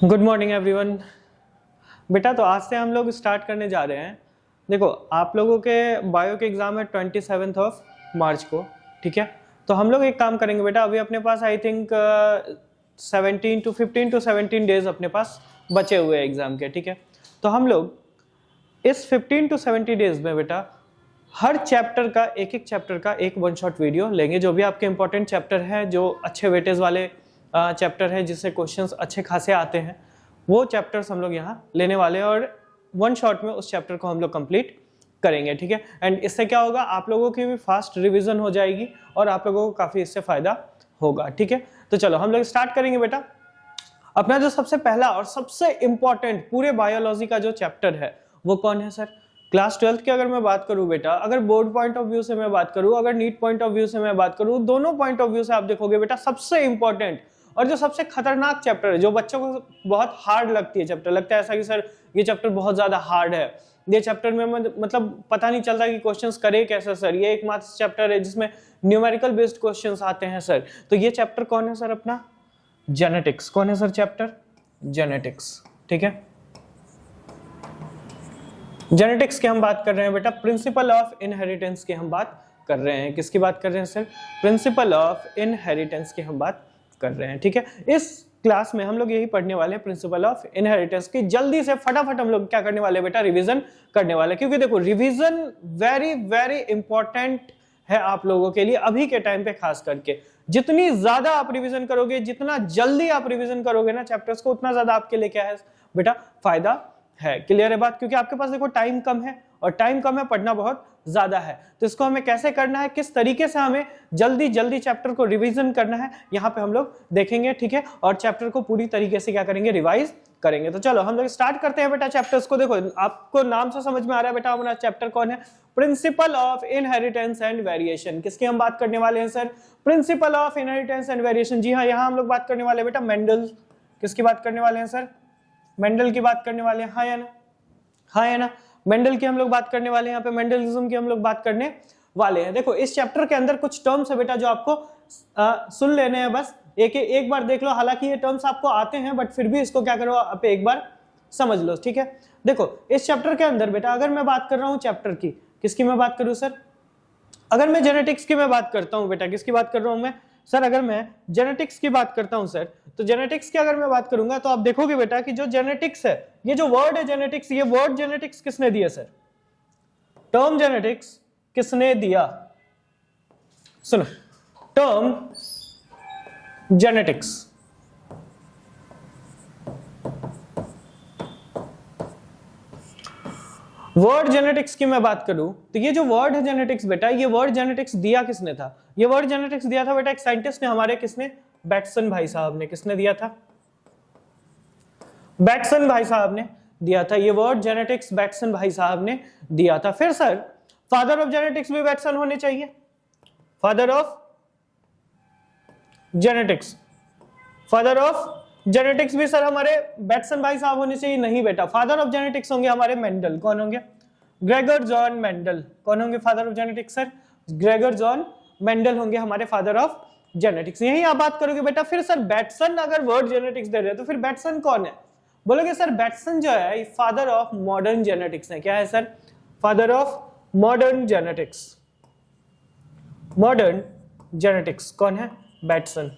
Good morning everyone. बेटा तो आज से हम लोग स्टार्ट करने जा रहे हैं। देखो आप लोगों के बायो के एग्ज़ाम है 27 ऑफ मार्च को, ठीक है। तो हम लोग एक काम करेंगे बेटा, अभी अपने पास आई थिंक 15 to 17 डेज अपने पास बचे हुए हैं एग्ज़ाम के, ठीक है। तो हम लोग इस 15 to 70 डेज में बेटा हर चैप्टर का एक चैप्टर का एक वन शॉट वीडियो लेंगे। जो भी आपके इंपॉर्टेंट चैप्टर हैं, जो अच्छे वेटेज वाले चैप्टर है जिससे क्वेश्चंस अच्छे खासे आते हैं, वो चैप्टर्स हम लोग यहाँ लेने वाले हैं और वन शॉट में उस चैप्टर को हम लोग कंप्लीट करेंगे, ठीक है। एंड इससे क्या होगा, आप लोगों की भी फास्ट रिवीजन हो जाएगी और आप लोगों को काफ़ी इससे फायदा होगा, ठीक है। तो चलो हम लोग स्टार्ट करेंगे बेटा। अपना जो सबसे पहला और सबसे इंपॉर्टेंट पूरे बायोलॉजी का जो चैप्टर है वो कौन है सर? क्लास 12 की अगर मैं बात करूं बेटा, अगर बोर्ड पॉइंट ऑफ व्यू से मैं बात करूं, अगर नीट पॉइंट ऑफ व्यू से मैं बात करूं, दोनों पॉइंट ऑफ व्यू से आप देखोगे बेटा सबसे इंपॉर्टेंट और जो सबसे खतरनाक चैप्टर है, जो बच्चों को बहुत हार्ड लगती है चैप्टर, लगता है ऐसा कि सर ये चैप्टर बहुत ज्यादा हार्ड है, ये चैप्टर में मतलब पता नहीं चलता कि क्वेश्चंस करे कैसे सर, ये एकमात्र चैप्टर है जिसमें न्यूमेरिकल बेस्ड क्वेश्चंस आते हैं सर। तो ये चैप्टर कौन है सर? अपना जेनेटिक्स। कौन है सर चैप्टर? जेनेटिक्स, ठीक है। जेनेटिक्स की हम बात कर रहे हैं बेटा, प्रिंसिपल ऑफ इनहेरिटेंस की हम बात कर रहे हैं। किसकी बात कर रहे हैं सर? प्रिंसिपल ऑफ इनहेरिटेंस की हम बात कर रहे हैं, ठीक है। इस क्लास में हम लोग यही पढ़ने वाले हैं, प्रिंसिपल ऑफ इनहेरिटेंस की। जल्दी से फटाफट हम लोग क्या करने वाले हैं बेटा? रिवीजन करने वाले, क्योंकि देखो रिवीजन वेरी वेरी इंपॉर्टेंट है आप लोगों के लिए अभी के टाइम पे खास करके। जितनी ज्यादा आप रिवीजन करोगे, जितना जल्दी आप रिवीजन करोगे ना चैप्टर्स को, उतना ज्यादा आपके लिए क्या है बेटा? फायदा है। क्लियर है बात? क्योंकि आपके पास देखो टाइम कम है और टाइम कम है, पढ़ना बहुत ज्यादा है। तो इसको हमें कैसे करना है, किस तरीके से हमें जल्दी जल्दी चैप्टर को रिवीजन करना है, यहाँ पे हम लोग देखेंगे, ठीक है। और चैप्टर को पूरी तरीके से क्या करेंगे? रिवाइज करेंगे। तो चलो हम लोग स्टार्ट करते हैं बेटा चैप्टर्स को। देखो आपको नाम से समझ में आ रहा है बेटा हमारा चैप्टर कौन है? Principle of inheritance and variation. किसकी हम बात करने वाले हैं sir? Principle of inheritance and variation. जी हाँ, यहाँ हम लोग बात करने वाले बेटा मेंडल। किसकी बात करने वाले हैं सर? मेंडल की बात करने वाले हैं। हाँ या ना? हाँ या ना? मेंडल की हम लोग बात करने वाले हैं, यहाँ पे मेंडलिज्म की हम लोग बात करने वाले हैं। देखो इस चैप्टर के अंदर कुछ टर्म्स है बेटा जो आपको सुन लेने हैं, बस एक बार देख लो। हालांकि ये टर्म्स आपको आते हैं बट फिर भी इसको क्या करो, आप एक बार समझ लो, ठीक है। देखो इस चैप्टर के अंदर बेटा, अगर मैं बात कर रहा हूँ चैप्टर की, किसकी मैं बात करूँ सर? अगर मैं जेनेटिक्स की मैं बात करता हूँ बेटा, किसकी बात कर रहा हूँ मैं सर? अगर मैं जेनेटिक्स की बात करता हूं सर, तो जेनेटिक्स की अगर मैं बात करूंगा तो आप देखोगे बेटा कि जो जेनेटिक्स है, ये जो वर्ड है जेनेटिक्स, ये वर्ड जेनेटिक्स किसने दिया सर? टर्म जेनेटिक्स किसने दिया? सुनो, टर्म जेनेटिक्स, वर्ड जेनेटिक्स की मैं बात करूं तो ये जो वर्ड है जेनेटिक्स बेटा, ये वर्ड जेनेटिक्स दिया किसने था? ये वर्ड जेनेटिक्स दिया था बेटा एक साइंटिस्ट ने हमारे, किसने? बैटसन भाई साहब ने। किसने दिया था? बैटसन भाई साहब ने दिया था। ये वर्ड जेनेटिक्स बैटसन भाई साहब ने दिया था। फिर सर फादर ऑफ जेनेटिक्स भी बैटसन होने चाहिए। Father of genetics, father of genetics भी सर हमारे बैटसन भाई साहब होने चाहिए? नहीं बेटा, फादर ऑफ जेनेटिक्स होंगे हमारे मेंडल। कौन होंगे? Gregor John Mendel. कौन होंगे father of genetics sir? Gregor John Mendel होंगे हमारे फादर ऑफ जेनेटिक्स। यही आप बात करोगे बेटा। फिर सर बैटसन अगर वर्ड जेनेटिक्स दे रहे हैं तो फिर बैटसन कौन है? बोलोगे सर बैटसन जो है फादर ऑफ मॉडर्न जेनेटिक्स है। क्या है sir? Father of modern genetics. Modern genetics कौन है? बैटसन,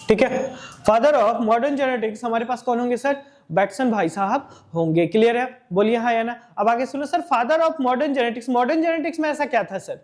ठीक है। फादर ऑफ मॉडर्न जेनेटिक्स हमारे पास कौन होंगे सर? बैटसन भाई साहब होंगे। क्लियर है? बोलिए हाँ या ना? अब आगे सुनो sir, father of modern genetics, modern genetics में ऐसा क्या था सर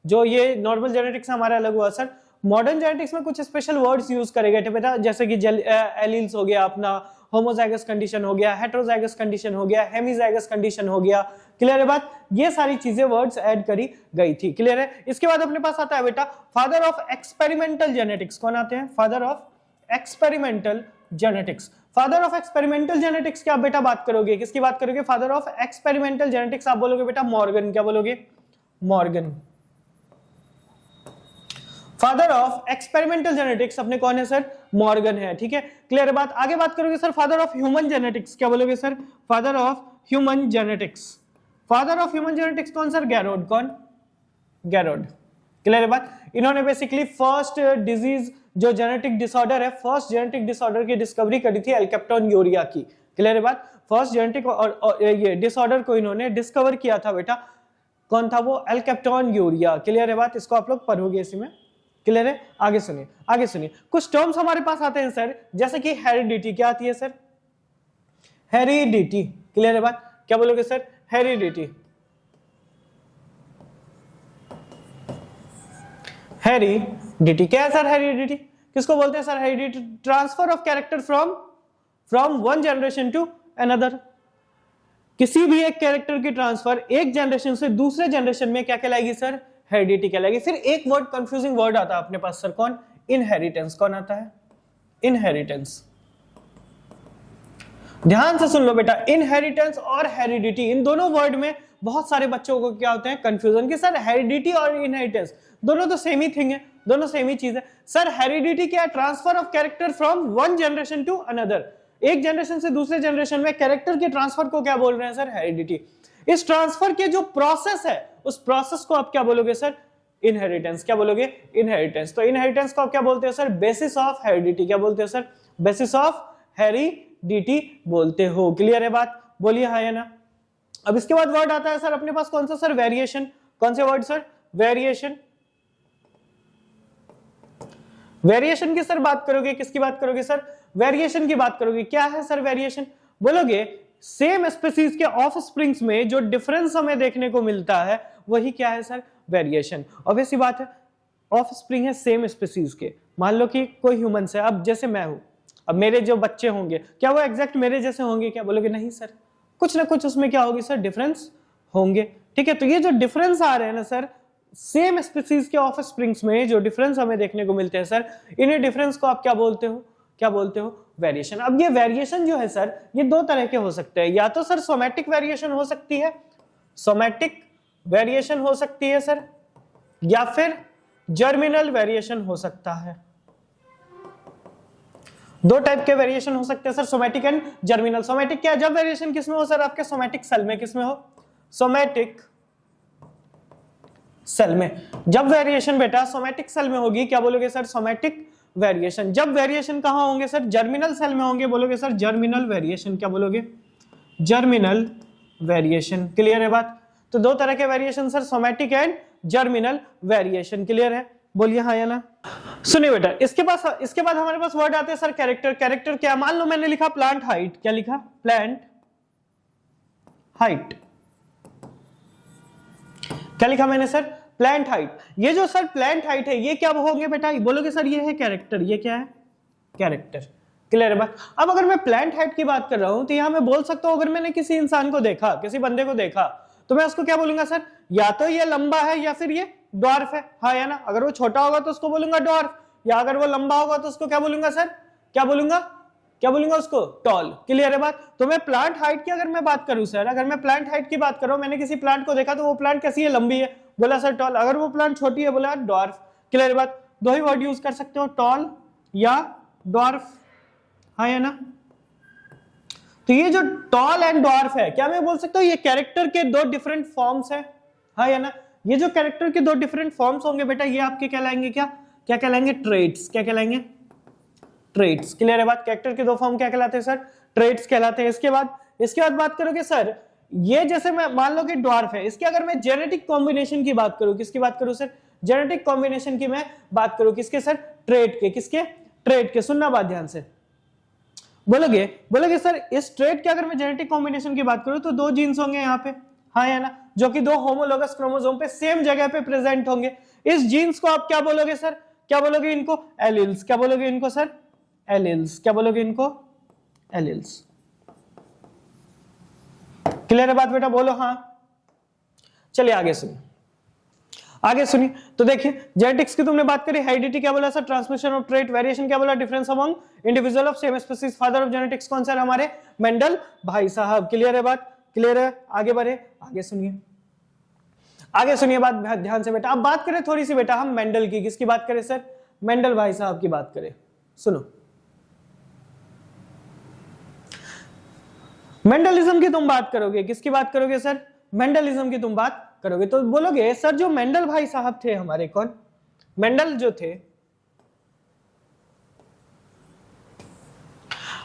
जो ये नॉर्मल जेनेटिक्स हमारा अलग हुआ सर? मॉडर्न जेनेटिक्स में कुछ स्पेशल वर्ड्स यूज करे गए थे बेटा, जैसे कि एलील्स हो गया, अपना होमोजाइगस कंडीशन हो गया, हेटेरोजाइगस कंडीशन हो गया, हेमीजाइगस कंडीशन हो गया। क्लियर है बात? ये सारी चीजें वर्ड्स ऐड करी गई थी। क्लियर है? इसके बाद अपने पास आता है बेटा फादर ऑफ एक्सपेरिमेंटल जेनेटिक्स। कौन आते हैं? Father of experimental genetics. Father of experimental genetics की आप बेटा बात करोगे, किसकी बात करोगे? फादर ऑफ एक्सपेरिमेंटल जेनेटिक्स आप बोलोगे बेटा मॉर्गन। क्या बोलोगे? Morgan. Father of experimental genetics अपने कौन है सर? मॉर्गन है, ठीक है। क्लियर बात? आगे बात करोगे sir father of human genetics. क्या बोलोगे sir? Father of human genetics. Father of human genetics कौन सर? गैरोड। कौन? गैरोड। क्लियर बात? इन्होंने बेसिकली फर्स्ट डिजीज जो जेनेटिक डिसऑर्डर है, फर्स्ट जेनेटिक डिसऑर्डर की डिस्कवरी करी थी एल्केप्टोन्यूरिया की। क्लियर है बात? फर्स्ट जेनेटिक और ये डिसऑर्डर को इन्होंने डिस्कवर किया था बेटा, कौन था वो? एल्केप्टोन्यूरिया। क्लियर है बात? इसको आप लोग पढ़ोगे इसी में। क्लियर है? आगे सुनिए, आगे सुनिए। कुछ टर्म्स हमारे पास आते हैं सर, जैसे कि हेरिडिटी। क्या आती है सर? हेरिडिटी। क्लियर है बात? क्या बोलोगे सर? हेरिडिटी। हेरिडिटी क्या है सर? हेरिडिटी किसको बोलते हैं sir? Heredity transfer of character from one generation to another. किसी भी एक कैरेक्टर की ट्रांसफर एक जनरेशन से दूसरे जनरेशन में क्या कहलाएगी सर? हेरिडिटी कहलाएगी। फिर एक वर्ड, कंफ्यूजिंग वर्ड आता है अपने पास सर, कौन? इनहेरिटेंस। कौन आता है? इनहेरिटेंस। ध्यान से सुन लो बेटा, इनहेरिटेंस और हेरिडिटी, इन दोनों वर्ड में बहुत सारे बच्चों को क्या होते हैं? कंफ्यूजन, कि सर हेरिडिटी और इनहेरिटेंस दोनों तो सेम ही थिंग है, दोनों सेम ही चीज है। सर हेरिडिटी क्या है? Transfer of character from one generation to another. एक जनरेशन से दूसरे जनरेशन में कैरेक्टर के ट्रांसफर को क्या बोल रहे हैं सर? हेरिडिटी। इस ट्रांसफर के जो प्रोसेस है, उस प्रोसेस को आप क्या बोलोगे सर? इनहेरिटेंस। क्या बोलोगे? इनहेरिटेंस। तो इनहेरिटेंस को आप क्या बोलते हैं सर? Basis of heredity. क्या बोलते हैं सर? बेसिस ऑफ हेरिडिटी बोलते हो। क्लियर है बात? बोलिए हाँ या ना। अब इसके बाद वर्ड आता है सर अपने पास, कौन सा सर? वेरिएशन। कौन से वर्ड सर? वेरिएशन। वेरिएशन की सर बात करोगे, किसकी बात करोगे सर? वेरिएशन की बात करोगे। क्या है सर वेरिएशन? बोलोगे सेम स्पीसीज के ऑफस्प्रिंग्स में जो डिफरेंस हमें देखने को मिलता है वही क्या है सर? वेरिएशन। ऑब्वियस सी बात है, ऑफस्प्रिंग है सेम स्पीसीज के। मान लो कि कोई ह्यूमन है, अब जैसे मैं हूं, अब मेरे जो बच्चे होंगे क्या वो एग्जैक्ट मेरे जैसे होंगे? क्या बोलोगे? नहीं सर, कुछ ना कुछ उसमें क्या होगी सर? डिफरेंस होंगे। ठीक है, तो ये जो डिफरेंस आ रहे हैं ना सर, सेम स्पीसीज के ऑफस्प्रिंग्स में जो डिफरेंस हमें देखने को मिलते हैं सर, इन्हें डिफरेंस को आप क्या बोलते हो? क्या बोलते हो? वेरिएशन। अब ये वेरिएशन जो है सर, ये दो तरह के हो सकते हैं। या तो सर सोमैटिक वेरिएशन हो सकती है, सोमैटिक वेरिएशन हो सकती है सर, या फिर जर्मिनल वेरिएशन हो सकता है। दो टाइप के वेरिएशन हो सकते हैं sir, somatic and germinal. Somatic क्या है? जब वेरिएशन किसमें हो सर? आपके सोमैटिक सेल में। किसमें हो? सोमैटिक सेल में। जब वेरिएशन बेटा सोमैटिक सेल में होगी, क्या बोलोगे सर? Somatic variation. जब वेरिएशन कहां होंगे सर? जर्मिनल सेल में होंगे, बोलोगे सर जर्मिनल वेरिएशन। क्या बोलोगे? Germinal variation. क्लियर है बात? तो दो तरह के variation sir, somatic and germinal variation. Clear है? बोलिए हाँ या ना। सुनिए बेटा, इसके बाद हमारे पास वर्ड आते हैं सर कैरेक्टर। कैरेक्टर क्या? मान लो मैंने लिखा प्लांट हाइट। क्या लिखा? Plant height. क्या लिखा मैंने सर? Plant height. ये जो सर प्लांट हाइट है, ये क्या होंगे बेटा? बोलोगे सर ये है कैरेक्टर। ये क्या है? कैरेक्टर। क्लियर है बात? अब अगर मैं प्लांट हाइट की बात कर रहा हूं, तो यहां मैं बोल सकता हूं, अगर मैंने किसी इंसान को देखा, किसी बंदे को देखा, तो मैं उसको क्या बोलूंगा सर? या तो ये लंबा है या फिर ये ड्वार्फ है। हाँ या ना? अगर वो छोटा होगा तो उसको बोलूंगा ड्वार्फ, या अगर वो लंबा होगा तो उसको क्या बोलूंगा सर? क्या बोलूंगा? क्या बोलूंगा उसको? टॉल। क्लियर है बात? तो मैं प्लांट हाइट की अगर मैं बात करूं सर, अगर मैं प्लांट हाइट की बात करूं, मैंने किसी प्लांट को देखा तो वो प्लांट कैसी है? लंबी है, बोला सर टॉल। अगर वो प्लांट छोटी है, बोला ड्वार्फ। क्लियर है बात? दो ही वर्ड यूज कर सकते हो, टॉल या ड्वार्फ। हाँ या ना? तो ये जो टॉल एंड ड्वार्फ है, क्या मैं बोल सकता हूं ये कैरेक्टर के दो डिफरेंट फॉर्म्स है? हाँ या ना? ये जो कैरेक्टर के दो डिफरेंट फॉर्म्स होंगे बेटा, ये आपके कहलाएंगे क्या? क्या कहलाएंगे? ट्रेट्स। क्या कहलाएंगे? ट्रेट्स। क्लियर है बात? कैरेक्टर के दो फॉर्म क्या कहलाते हैं सर? ट्रेट्स कहलाते हैं। इसके बाद बात करोगे सर, ये जैसे मैं मान लो कि ड्वार्फ है, इसके अगर मैं जेनेटिक कॉम्बिनेशन की बात करूं, किसकी बात करूं सर? जेनेटिक कॉम्बिनेशन की मैं बात करूं, किसके सर? ट्रेट के। किसके? ट्रेट के। सुनना बात ध्यान से, बोलोगे सर इस ट्रेट के अगर मैं जेनेटिक कॉम्बिनेशन की बात करूं तो दो जीन्स होंगे यहाँ पे। हाँ या ना? जो कि दो होमोलोगस क्रोमोसोम पे सेम जगह पे प्रेजेंट होंगे। इस जीन्स को आप क्या बोलोगे सर? क्या बोलोगे इनको? एलिल्स। क्या बोलोगे इनको सर? एलिल्स। क्या बोलोगे इनको? एलिल्स। क्लियर है बात बेटा? बोलो हाँ। चलिए आगे सुनिए। तो देखिए जेनेटिक्स की तुमने बात करी, हेरिडिटी क्या बोला sir? Transmission of trait. Variation क्या बोला? Difference among individual of same species. Father of genetics कौन सर? हमारे मेंडल भाई साहब। क्लियर है बात? क्लियर है? आगे बढ़े, आगे सुनिए बात ध्यान से बेटा। अब बात करें थोड़ी सी बेटा हम मेंडल की। किसकी बात करें सर? मेंडल भाई साहब की बात करें। सुनो, मेंडलिज्म की तुम बात करोगे, किसकी बात करोगे सर? मेंडलिज्म की तुम बात करोगे, तो बोलोगे सर जो मेंडल भाई साहब थे हमारे, कौन? मेंडल जो थे,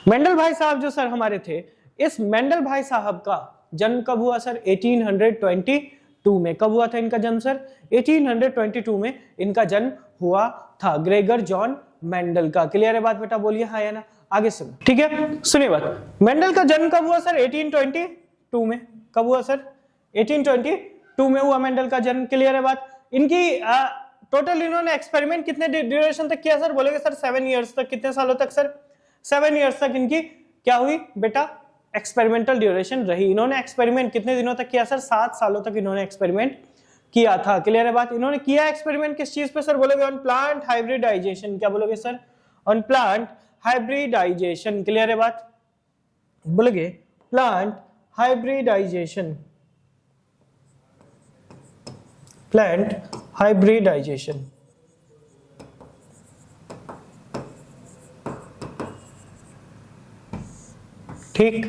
मेंडल भाई साहब जो सर हमारे थे, इस मेंडल भाई साहब का जन्म कब हुआ सर? 1822 में। कब हुआ था इनका जन्म सर? 1822 में इनका जन्म हुआ था, ग्रेगर जॉन मेंडल का। क्लियर है बात बेटा? बोलिए हाँ या ना। आगे सुनो, ठीक है, सुनिए बात। मेंडल का जन्म कब हुआ सर? 1822 में। कब हुआ सर? 1822 में हुआ मेंडल का जन्म। क्लियर है बात? इनकी टोटल इन्होंने एक्सपेरिमेंट कितने ड्यूरेशन तक किया सर? बोलोगे सर 7 इयर्स तक। कितने सालों तक सर? 7 इयर्स तक इनकी क्या हुई बेटा? एक्सपेरिमेंटल ड्यूरेशन रही। इन्होंने एक्सपेरिमेंट कितने दिनों तक किया सर? 7 सालों तक इन्होंने एक्सपेरिमेंट किया था। क्लियर है बात? इन्होंने किया एक्सपेरिमेंट किस चीज पे सर? बोलोगे ऑन प्लांट हाइब्रिडाइजेशन। क्या बोलोगे sir? On plant hybridisation. Clear है बात? बोलोगे प्लांट हाइब्रिडाइजेशन, प्लांट हाइब्रिडाइजेशन। ठीक,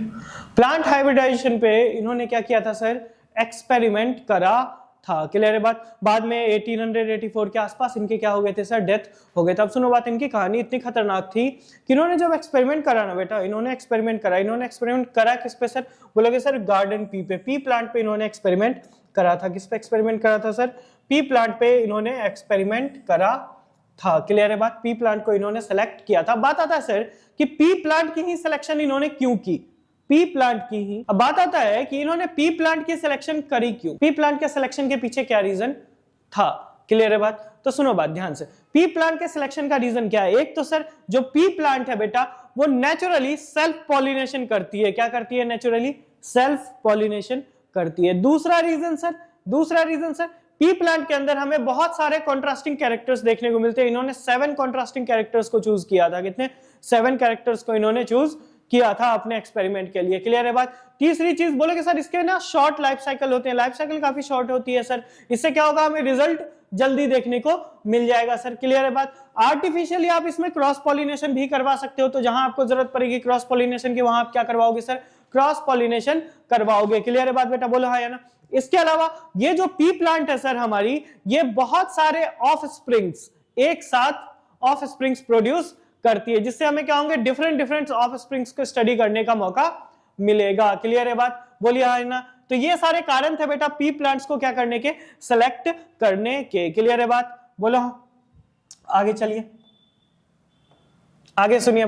प्लांट हाइब्रिडाइजेशन पे इन्होंने क्या किया था सर? एक्सपेरिमेंट करा था। क्लियर है बात? बाद में 1884 के आसपास इनके क्या हो गए थे सर? डेथ हो गए थे। अब सुनो बात, इनकी कहानी इतनी खतरनाक थी कि इन्होंने जब एक्सपेरिमेंट करा ना बेटा, इन्होंने एक्सपेरिमेंट करा किस पे सर? बोलोगे सर गार्डन पी पे। पी प्लांट पे इन्होंने एक्सपेरिमेंट करा था। किस पे एक्सपेरिमेंट करा था सर? पी प्लांट पे इन्होंने एक्सपेरिमेंट करा था। क्लियर है बात? पी प्लांट को इन्होंने सेलेक्ट किया था। बात आता है सर कि पी प्लांट की ही सिलेक्शन इन्होंने क्यों की? पी प्लांट की ही। अब बात आता है कि इन्होंने पी प्लांट की सिलेक्शन करी क्यों? पी प्लांट के सिलेक्शन के पीछे क्या रीजन था? क्लियर है बात? तो सुनो बात ध्यान से। पी प्लांट के सिलेक्शन का रीजन क्या है? एक तो सर जो पी प्लांट है बेटा, वो नेचुरली सेल्फ पॉलिनेशन करती है। क्या करती है? नेचुरली सेल्फ पॉलिनेशन करती है। दूसरा रीजन सर पी प्लांट के अंदर हमें बहुत सारे कॉन्ट्रास्टिंग कैरेक्टर्स देखने को मिलते हैं। इन्होंने 7 कॉन्ट्रास्टिंग कैरेक्टर्स को चूज किया था। कितने? 7 कैरेक्टर्स को इन्होंने चूज किया था अपने एक्सपेरिमेंट के लिए। क्लियर है बात? तीसरी चीज बोलोगे सर इसके ना शॉर्ट लाइफ साइकिल होते हैं। लाइफ साइकिल काफी शॉर्ट होती है सर। इससे क्या होगा? हमें रिजल्ट जल्दी देखने को मिल जाएगा सर। क्लियर है बात? आर्टिफिशियली आप इसमें क्रॉस पॉलिनेशन भी करवा सकते हो, तो जहां आपको जरूरत पड़ेगी क्रॉस पॉलिनेशन की, वहां आप क्या करवाओगे सर? क्रॉस पॉलिनेशन करवाओगे। क्लियर है बात बेटा? बोलो हाँ या ना। इसके अलावा ये जो पी प्लांट है सर हमारी, ये बहुत सारे ऑफ स्प्रिंग्स एक साथ ऑफ स्प्रिंग्स प्रोड्यूस करती है, जिससे हमें क्या होंगे? डिफरेंट ऑफ स्प्रिंग्स को स्टडी करने का मौका मिलेगा। क्लियर है बात? बोलिए हाँ ना। तो ये सारे कारण थे बेटा पी प्लांट्स को क्या करने के? सेलेक्ट करने के। क्लियर है बात? बोलो आगे चलिए, आगे सुनिए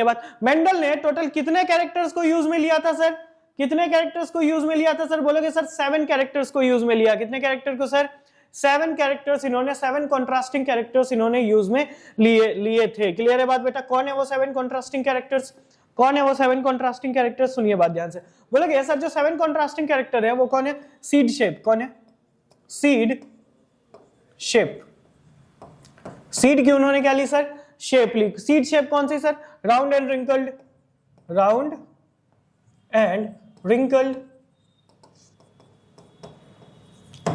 बात। मेंडल ने टोटल कितने कैरेक्टर्स को यूज में लिया था सर? कितने कैरेक्टर्स को यूज में लिया था सर? बोलोगे सर 7 कैरेक्टर्स को यूज में लिया। कितने कैरेक्टर को सर? 7 कैरेक्टर्स इन्होंने, 7 कॉन्ट्रास्टिंग कैरेक्टर्स इन्होंने यूज में लिए थे। क्लियर है बात बेटा? कौन है वो 7 कॉन्ट्रास्टिंग कैरेक्टर्स? सुनिए बात ध्यान से। बोलोगे सर जो 7 कॉन्ट्रास्टिंग कैरेक्टर है वो कौन है? Seed shape. कौन है? Seed shape. सीड की उन्होंने क्या ली सर? शेप ली। सीड शेप कौन सी सर? Round and wrinkled.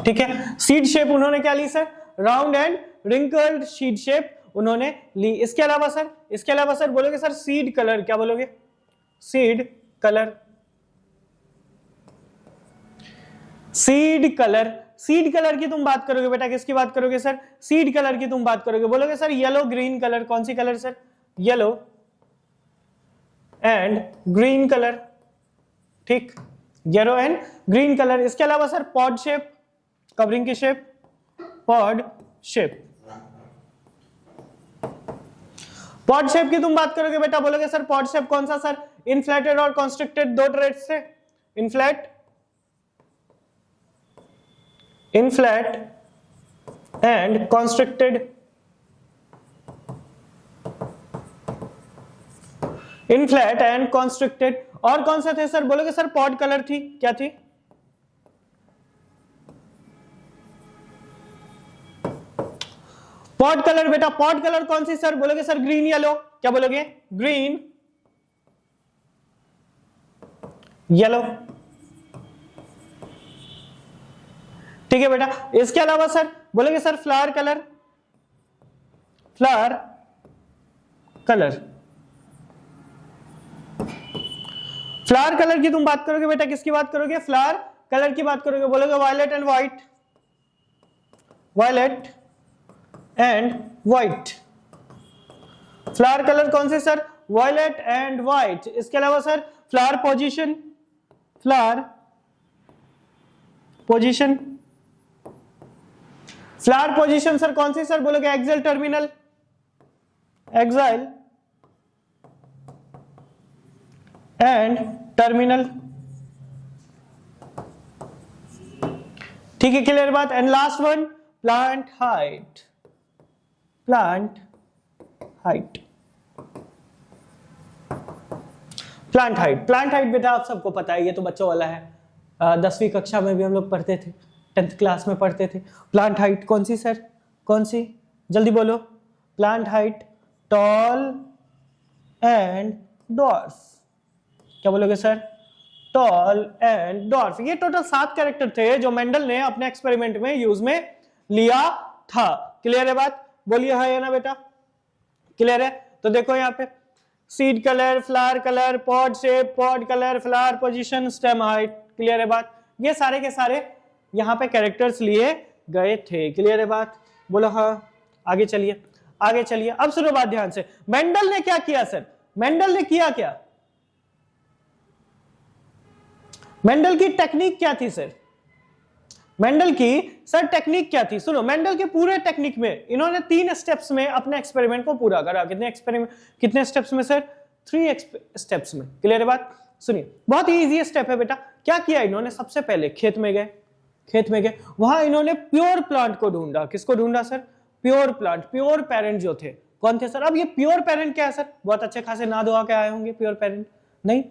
ठीक है, सीड शेप उन्होंने क्या ली sir? Round and wrinkled seed shape उन्होंने ली। इसके अलावा सर बोलोगे सर सीड कलर। क्या बोलोगे? सीड कलर की तुम बात करोगे बेटा, किसकी बात करोगे सर? सीड कलर की तुम बात करोगे। बोलोगे सर येलो ग्रीन कलर। कौन सी colour sir? Yellow and green colour. ठीक, येलो एंड ग्रीन कलर। इसके अलावा सर पॉड शेप, कवरिंग की शेप, पॉड शेप की तुम बात करोगे बेटा। बोलोगे सर पॉड शेप कौन सा सर? इनफ्लेटेड और कॉन्स्ट्रिक्टेड, दो ट्रेड्स से, inflate and constricted. Inflate and constricted. और कौन सा थे सर? बोलोगे सर पॉड कलर थी। क्या थी? पॉड कलर बेटा। पॉड कलर कौन सी सर? बोलोगे सर ग्रीन येलो। क्या बोलोगे? Green yellow. ठीक है बेटा। इसके अलावा सर बोलोगे sir flower colour. Flower colour की तुम बात करोगे बेटा, किसकी बात करोगे? फ्लावर कलर की बात करोगे। बोलोगे violet and white. Flower colour कौन से सर? Violet and white. इसके अलावा sir flower position, flower position, flower position sir कौन सी सर बोलोगे? Axial terminal, axial and terminal, ठीक है, क्लियर बात। And last one plant height, plant height, plant height. Plant height बेटा आप सबको पता है, ये तो बच्चों वाला है, 10वीं कक्षा में भी हम लोग पढ़ते थे, 10th क्लास में पढ़ते थे। प्लांट हाइट कौन सी सर? कौन सी? जल्दी बोलो। Plant height tall and dwarf. क्या बोलोगे सर? Tall and dwarf. ये टोटल 7 कैरेक्टर थे जो मेंडल ने अपने एक्सपेरिमेंट में यूज में लिया था। क्लियर है बात? बोलिए हाँ या ना बेटा? क्लियर है? तो देखो यहाँ पे seed colour, flower colour, pod shape, pod colour, flower position, stem height. Clear है बात? ये सारे के सारे यहाँ पे कैरेक्टर्स लिए गए थे। क्लियर है बात? बोलो हाँ। आगे चलिए, आगे चलिए। अब सुनो बात ध्यान से। मेंडल ने क्या किया सर? मेंडल ने किया क्या? मेंडल की टेक्निक क्या थी सर? मेंडल की सर टेक्निक क्या थी? सुनो, मेंडल के पूरे टेक्निक में इन्होंने 3 स्टेप्स में अपने एक्सपेरिमेंट को पूरा करा। कितने एक्सपेरिमेंट, कितने स्टेप्स में सर? 3 स्टेप्स में। क्लियर है बात? सुनिए, बहुत ही इजी स्टेप है बेटा। क्या किया इन्होंने? सबसे पहले खेत में गए, खेत में गए, वहां इन्होंने प्योर प्लांट को ढूंढा। किसको ढूंढा sir? Pure plant, pure parent जो थे। कौन थे सर? अब ये प्योर पेरेंट क्या है सर? बहुत अच्छे खासे नहा धोआ के आए होंगे प्योर पेरेंट? नहीं,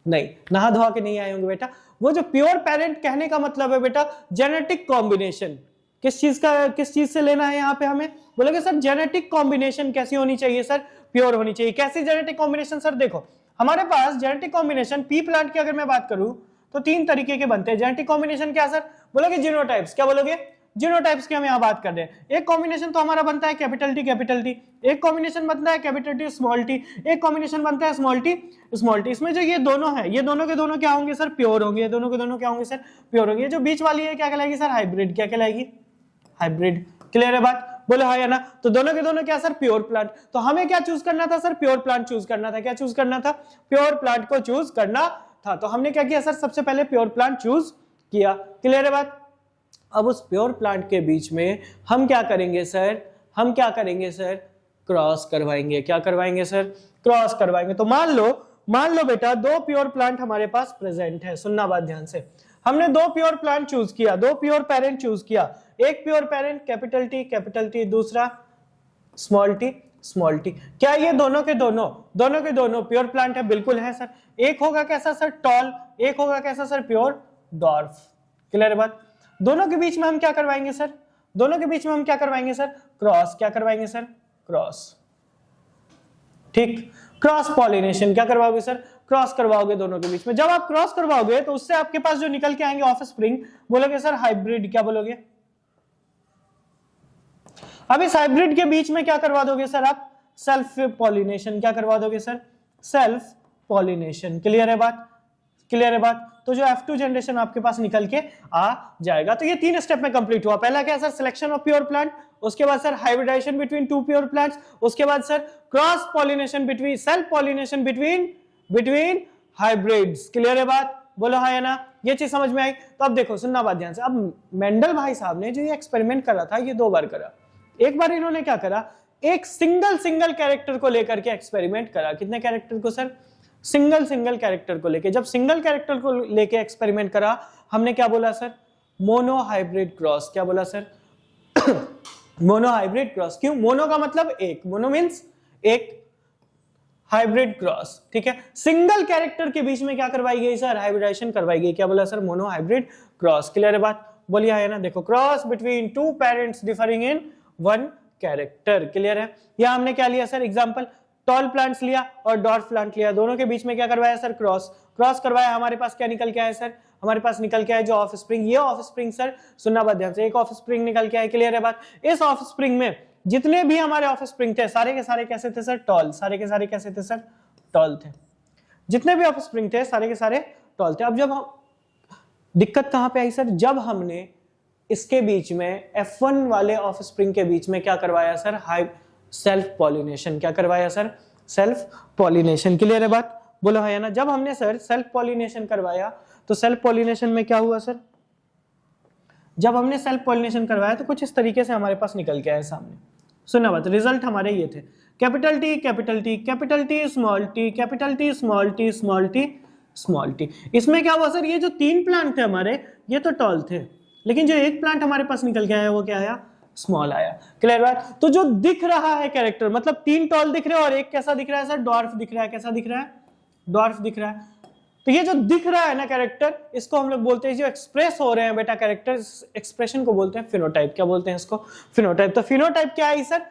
नहीं, नहा धोआ के नहीं आए होंगे बेटा। वो जो प्योर पेरेंट कहने का मतलब है बेटा जेनेटिक कॉम्बिनेशन। किस चीज का, किस चीज से लेना है यहाँ पे हमें? बोलोगे सर जेनेटिक कॉम्बिनेशन कैसी होनी चाहिए सर? प्योर होनी चाहिए। कैसी जेनेटिक कॉम्बिनेशन सर? देखो हमारे पास जेनेटिक कॉम्बिनेशन पी प्लांट की अगर मैं बात करूं तो 3 तरीके के बनते हैं। जेनेटिक कॉम्बिनेशन क्या सर? बोलोगे जीनोटाइप्स। क्या बोलोगे? जीनोटाइप्स की हम यहाँ बात कर रहे हैं। एक कॉम्बिनेशन तो हमारा बनता है कैपिटल टी कैपिटल टी, एक कॉम्बिनेशन बनता है कैपिटल टी स्मॉल टी, एक कॉम्बिनेशन बनता है स्मॉल टी स्मॉल टी। इसमें जो ये दोनों है, ये दोनों के दोनों क्या होंगे सर? प्योर होंगे। ये दोनों के दोनों क्या होंगे सर? प्योर होंगे। जो बीच वाली है क्या कहलाएगी सर? हाइब्रिड। क्या कहलाएगी? हाइब्रिड। क्लियर है बात? बोलो हाँ या ना? तो दोनों के दोनों क्या सर? Pure plant. तो हमें क्या चूज करना था सर? प्योर प्लांट चूज करना था। क्या चूज करना था? प्योर प्लांट को चूज करना था। तो हमने क्या किया सर? सबसे पहले प्योर प्लांट चूज किया। क्लियर है बात? अब उस प्योर प्लांट के बीच में हम क्या करेंगे सर? हम क्या करेंगे सर? क्रॉस करवाएंगे। क्या करवाएंगे सर? क्रॉस करवाएंगे। तो मान लो बेटा 2 प्योर प्लांट हमारे पास प्रेजेंट है। सुनना बात ध्यान से। हमने 2 प्योर प्लांट चूज किया, 2 प्योर पेरेंट चूज किया। एक प्योर पेरेंट कैपिटल टी, दूसरा स्मॉल टी। क्या ये दोनों के दोनों प्योर प्लांट है? बिल्कुल है सर। एक होगा कैसा सर? टॉल, एक होगा कैसा सर? Pure dwarf. क्लियर है बात? दोनों के बीच में हम क्या करवाएंगे सर? दोनों के बीच में हम क्या करवाएंगे सर? क्रॉस। क्या करवाएंगे सर? क्रॉस। ठीक, क्रॉस पॉलिनेशन। क्या करवाओगे सर? क्रॉस करवाओगे दोनों के बीच में। जब आप क्रॉस करवाओगे तो उससे आपके पास जो निकल के आएंगे ऑफस्प्रिंग, बोलोगे सर हाइब्रिड। क्या बोलोगे? अब इस हाइब्रिड के बीच में क्या करवा दोगे सर आप? Self pollination. क्या करवा दोगे सर? Self pollination. क्लियर है बात? क्लियर है बात? तो जो F2 जनरेशन आपके पास निकल के आ जाएगा। तो ये 3 स्टेप में कंप्लीट हुआ। पहला क्या sir? Selection of pure plant, उसके बाद sir hybridisation between 2 pure plants, उसके बाद sir cross pollination between, self pollination between hybrids. Clear है बात? बोलो हाँ या ना? ये चीज समझ में आई? तो अब देखो, सुनना बात ध्यान से। अब मेंडल भाई साहब ने जो ये एक्सपेरिमेंट करा था, ये 2 बार करा। एक बार इन्होंने क्या करा? एक सिंगल कैरेक्टर को लेकर के एक्सपेरिमेंट करा। कितने कैरेक्टर को सर? सिंगल कैरेक्टर को लेके। जब सिंगल कैरेक्टर को लेके एक्सपेरिमेंट करा, हमने क्या बोला सर? Mono hybrid cross. क्या बोला सर? Mono hybrid cross. क्यों? मोनो का मतलब एक, मोनो मींस एक, हाइब्रिड क्रॉस। ठीक है, सिंगल कैरेक्टर के बीच में क्या करवाई गई सर? हाइब्रिडाइजेशन करवाई गई। क्या बोला sir? Mono hybrid cross. Clear है बात? बोलिए है ना? देखो, क्रॉस बिटवीन 2 पेरेंट्स डिफरिंग इन 1 कैरेक्टर। क्लियर है? यहां हमने क्या लिया सर? एग्जांपल, टॉल प्लांट्स लिया और डॉर्फ प्लांट लिया। दोनों के बीच में क्या करवाया सर? क्रॉस करवाया। हमारे पास क्या निकल के आया सर? हमारे पास निकल के आया जो ऑफ स्प्रिंग। ये ऑफ स्प्रिंग सर, सुनना बात ध्यान से, एक ऑफ स्प्रिंग निकल के आया। क्लियर है बात? इस ऑफ स्प्रिंग में जितने भी हमारे ऑफ स्प्रिंग थे, सारे के सारे कैसे थे सर? टॉल। सारे के सारे कैसे थे सर? टॉल थे। जितने भी ऑफ स्प्रिंग थे सारे के सारे टॉल थे। अब जब हम, दिक्कत कहां पे आई सर? जब हमने इसके बीच में F1 वाले ऑफ स्प्रिंग के बीच में क्या करवाया सर? Self pollination. क्या करवाया सर? Self pollination. क्लियर है बात? बोलो है ना। जब हमने सर सेल्फ पॉलिनेशन करवाया तो सेल्फ पॉलिनेशन में क्या हुआ सर? जब हमने सेल्फ पॉलिनेशन करवाया तो कुछ इस तरीके से हमारे पास निकल के आया सामने। सुना बात, रिजल्ट हमारे ये थे, capital T capital T capital T small T capital T small T small T small T. इसमें क्या हुआ सर? ये जो 3 प्लांट थे हमारे, ये तो टॉल थे, लेकिन जो एक प्लांट हमारे पास निकल के आया वो क्या आया? स्मॉल आया। क्लियर बात? तो जो दिख रहा है कैरेक्टर, मतलब 3 टॉल दिख रहे हैं और एक कैसा दिख रहा है सर? डॉर्फ दिख रहा है। कैसा दिख रहा है? डॉर्फ दिख रहा है। तो ये जो दिख रहा है ना कैरेक्टर, इसको हम लोग बोलते हैं, जो एक्सप्रेस हो रहे हैं बेटा कैरेक्टर, एक्सप्रेशन को बोलते हैं फिनोटाइप। क्या बोलते हैं इसको? फिनोटाइप। तो फिनोटाइप क्या है सर?